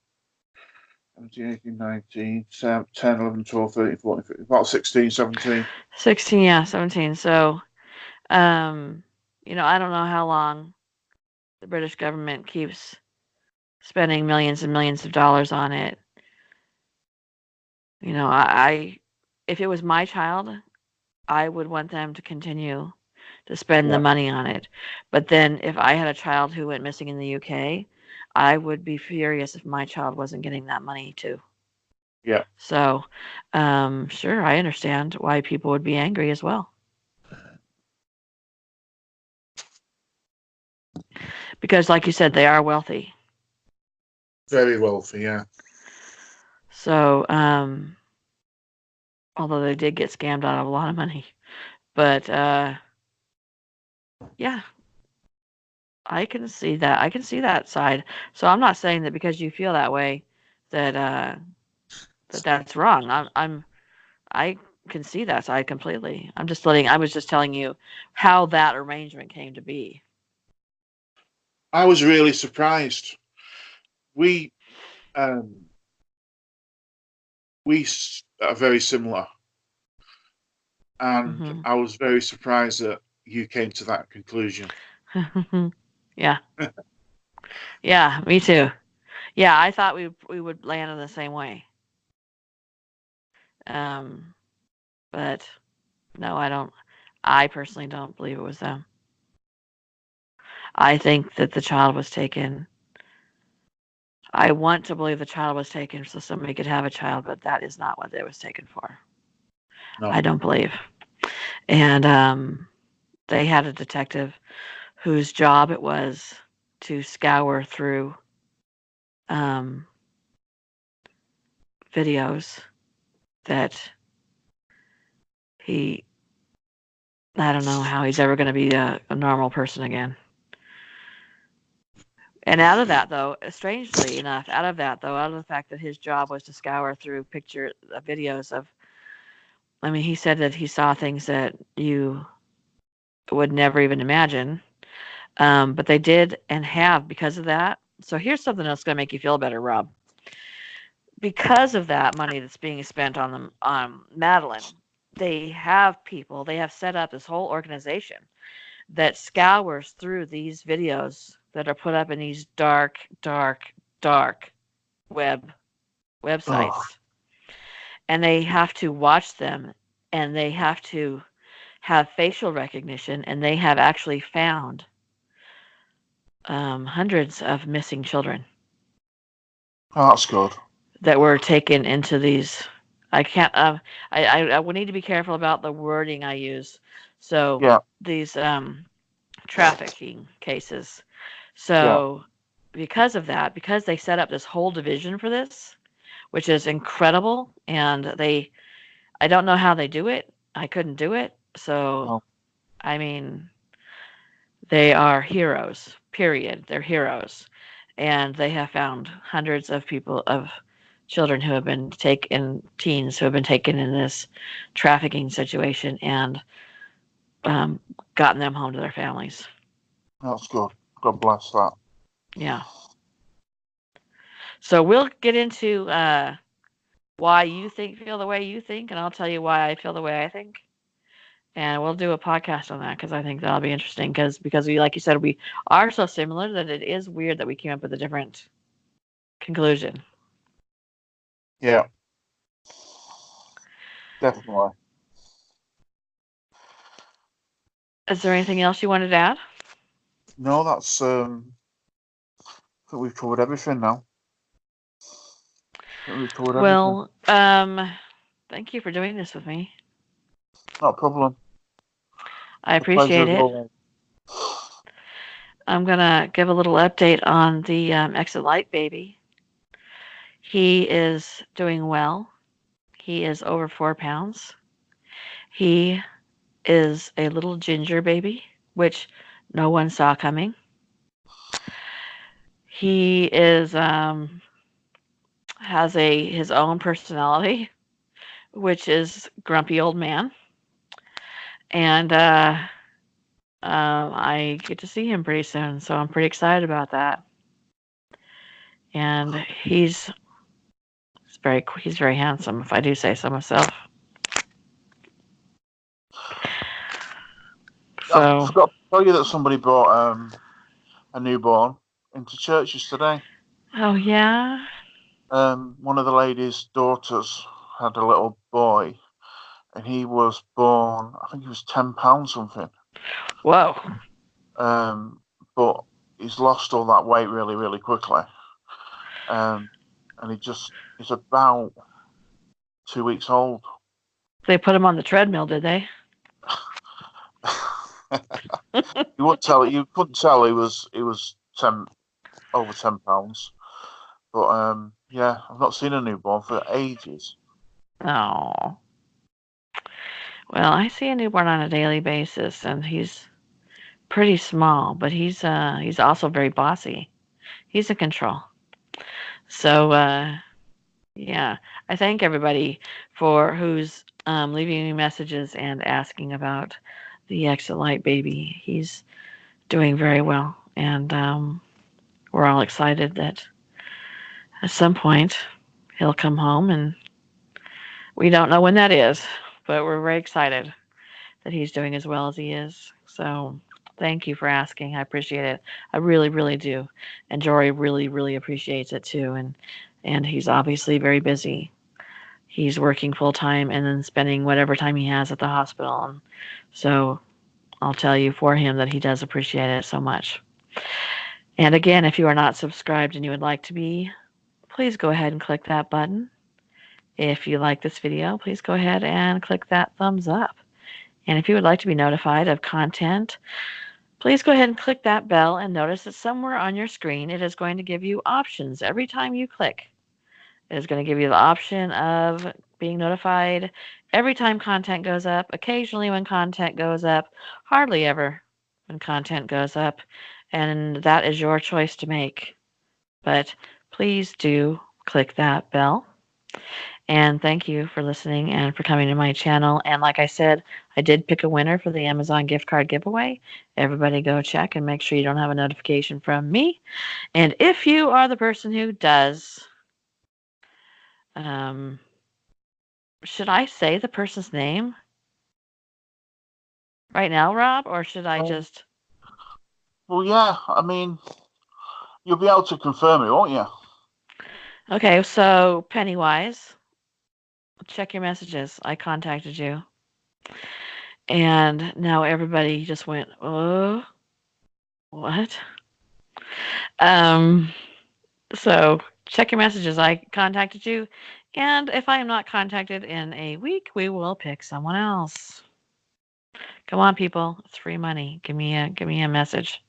17, 18, 19, 10, 11, 12, 13, 14, 15, about 16, 17. 16, yeah, 17. So, I don't know how long the British government keeps spending millions and millions of dollars on it. If it was my child, I would want them to continue to spend the money on it. But then if I had a child who went missing in the UK, I would be furious if my child wasn't getting that money too. Yeah. So, sure, I understand why people would be angry as well. Because, like you said, they are wealthy. Very wealthy, yeah. So, although they did get scammed out of a lot of money. But, yeah, I can see that. I can see that side. So I'm not saying that because you feel that way that that's wrong. I can see that side completely. I was just telling you how that arrangement came to be. I was really surprised. We are very similar, and I was very surprised that you came to that conclusion. Yeah. Yeah, me too. Yeah, I thought we would land in the same way. But no, I don't. I personally don't believe it was them. I think that the child was taken. I want to believe the child was taken so somebody could have a child, but that is not what it was taken for. No. I don't believe. And they had a detective whose job it was to scour through um, videos that he, I don't know how he's ever going to be a normal person again. And out of that, though, strangely enough, out of the fact that his job was to scour through videos of, I mean, he said that he saw things that you would never even imagine. But they did and have because of that. So here's something that's going to make you feel better, Rob. Because of that money that's being spent on them, on Madeline, they have set up this whole organization that scours through these videos that are put up in these dark, dark, dark websites. Oh, And they have to watch them, and they have to have facial recognition, and they have actually found hundreds of missing children that's good. that were taken into these. I can't. I would need to be careful about the wording I use. So Yeah, these trafficking cases. yeah. So because of that, because they set up this whole division for this, which is incredible, and I don't know how they do it. I couldn't do it. So No. I mean, they are heroes. Period. They're heroes, and they have found hundreds of children who have been taken, teens who have been taken in this trafficking situation, and um, gotten them home to their families. That's good. God bless that. Yeah. So we'll get into why you feel the way you think, and I'll tell you why I feel the way I think. And we'll do a podcast on that because I think that'll be interesting because we, like you said, we are so similar that it is weird that we came up with a different conclusion. Yeah, definitely. Is there anything else you wanted to add? No, that's I think we've covered everything now. I think we've covered everything. Well, thank you for doing this with me. Not a problem. I The pleasure appreciate is it. always. I'm gonna give a little update on the Exit Light baby. He is doing well. He is over 4 pounds. He is a little ginger baby, which no one saw coming. He is has his own personality, which is grumpy old man, and I get to see him pretty soon, so I'm pretty excited about that. And he's very handsome, if I do say so myself. I So, forgot to tell you that somebody brought a newborn into church yesterday. oh yeah, One of the lady's daughters had a little boy, and he was born. I think he was 10 pounds something. whoa. But he's lost all that weight really, really quickly. And he's about 2 weeks old. They put him on the treadmill, did they? You wouldn't tell. You couldn't tell he was over 10 pounds. But yeah, I've not seen a newborn for ages. Oh. Well, I see a newborn on a daily basis, and he's pretty small, but he's also very bossy. He's in control. So yeah, I thank everybody for who's leaving me messages and asking about the Exit Light baby. He's doing very well, and we're all excited that at some point he'll come home, and we don't know when that is, but we're very excited that he's doing as well as he is. So thank you for asking. I appreciate it. I really, really do. And Jory really, really appreciates it too. And he's obviously very busy. he's working full time and then spending whatever time he has at the hospital. And so I'll tell you for him that he does appreciate it so much. And again, if you are not subscribed and you would like to be, please go ahead and click that button. If you like this video, please go ahead and click that thumbs up. And if you would like to be notified of content, please go ahead and click that bell and notice that somewhere on your screen it is going to give you options every time you click. It is going to give you the option of being notified every time content goes up, occasionally when content goes up, hardly ever when content goes up, and that is your choice to make. But please do click that bell. And thank you for listening and for coming to my channel. And like I said, I did pick a winner for the Amazon gift card giveaway. Everybody go check and make sure you don't have a notification from me. And if you are the person who does, should I say the person's name right now, Rob, or should I just... Well, yeah, I mean, you'll be able to confirm it, won't you? Okay, so Pennywise, check your messages. I contacted you. And now everybody just went, oh, what? So check your messages. I contacted you. And if I am not contacted in a week, we will pick someone else. Come on, people. It's free money. Give me a message.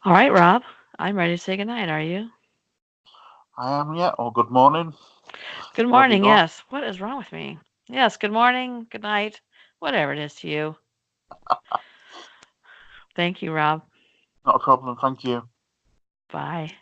All right, Rob. I'm ready to say goodnight. Are you? I am, yeah. Or good morning. Good morning, yes. What is wrong with me? Yes, good morning, good night, whatever it is to you. Thank you, Rob. Not a problem. Thank you. Bye.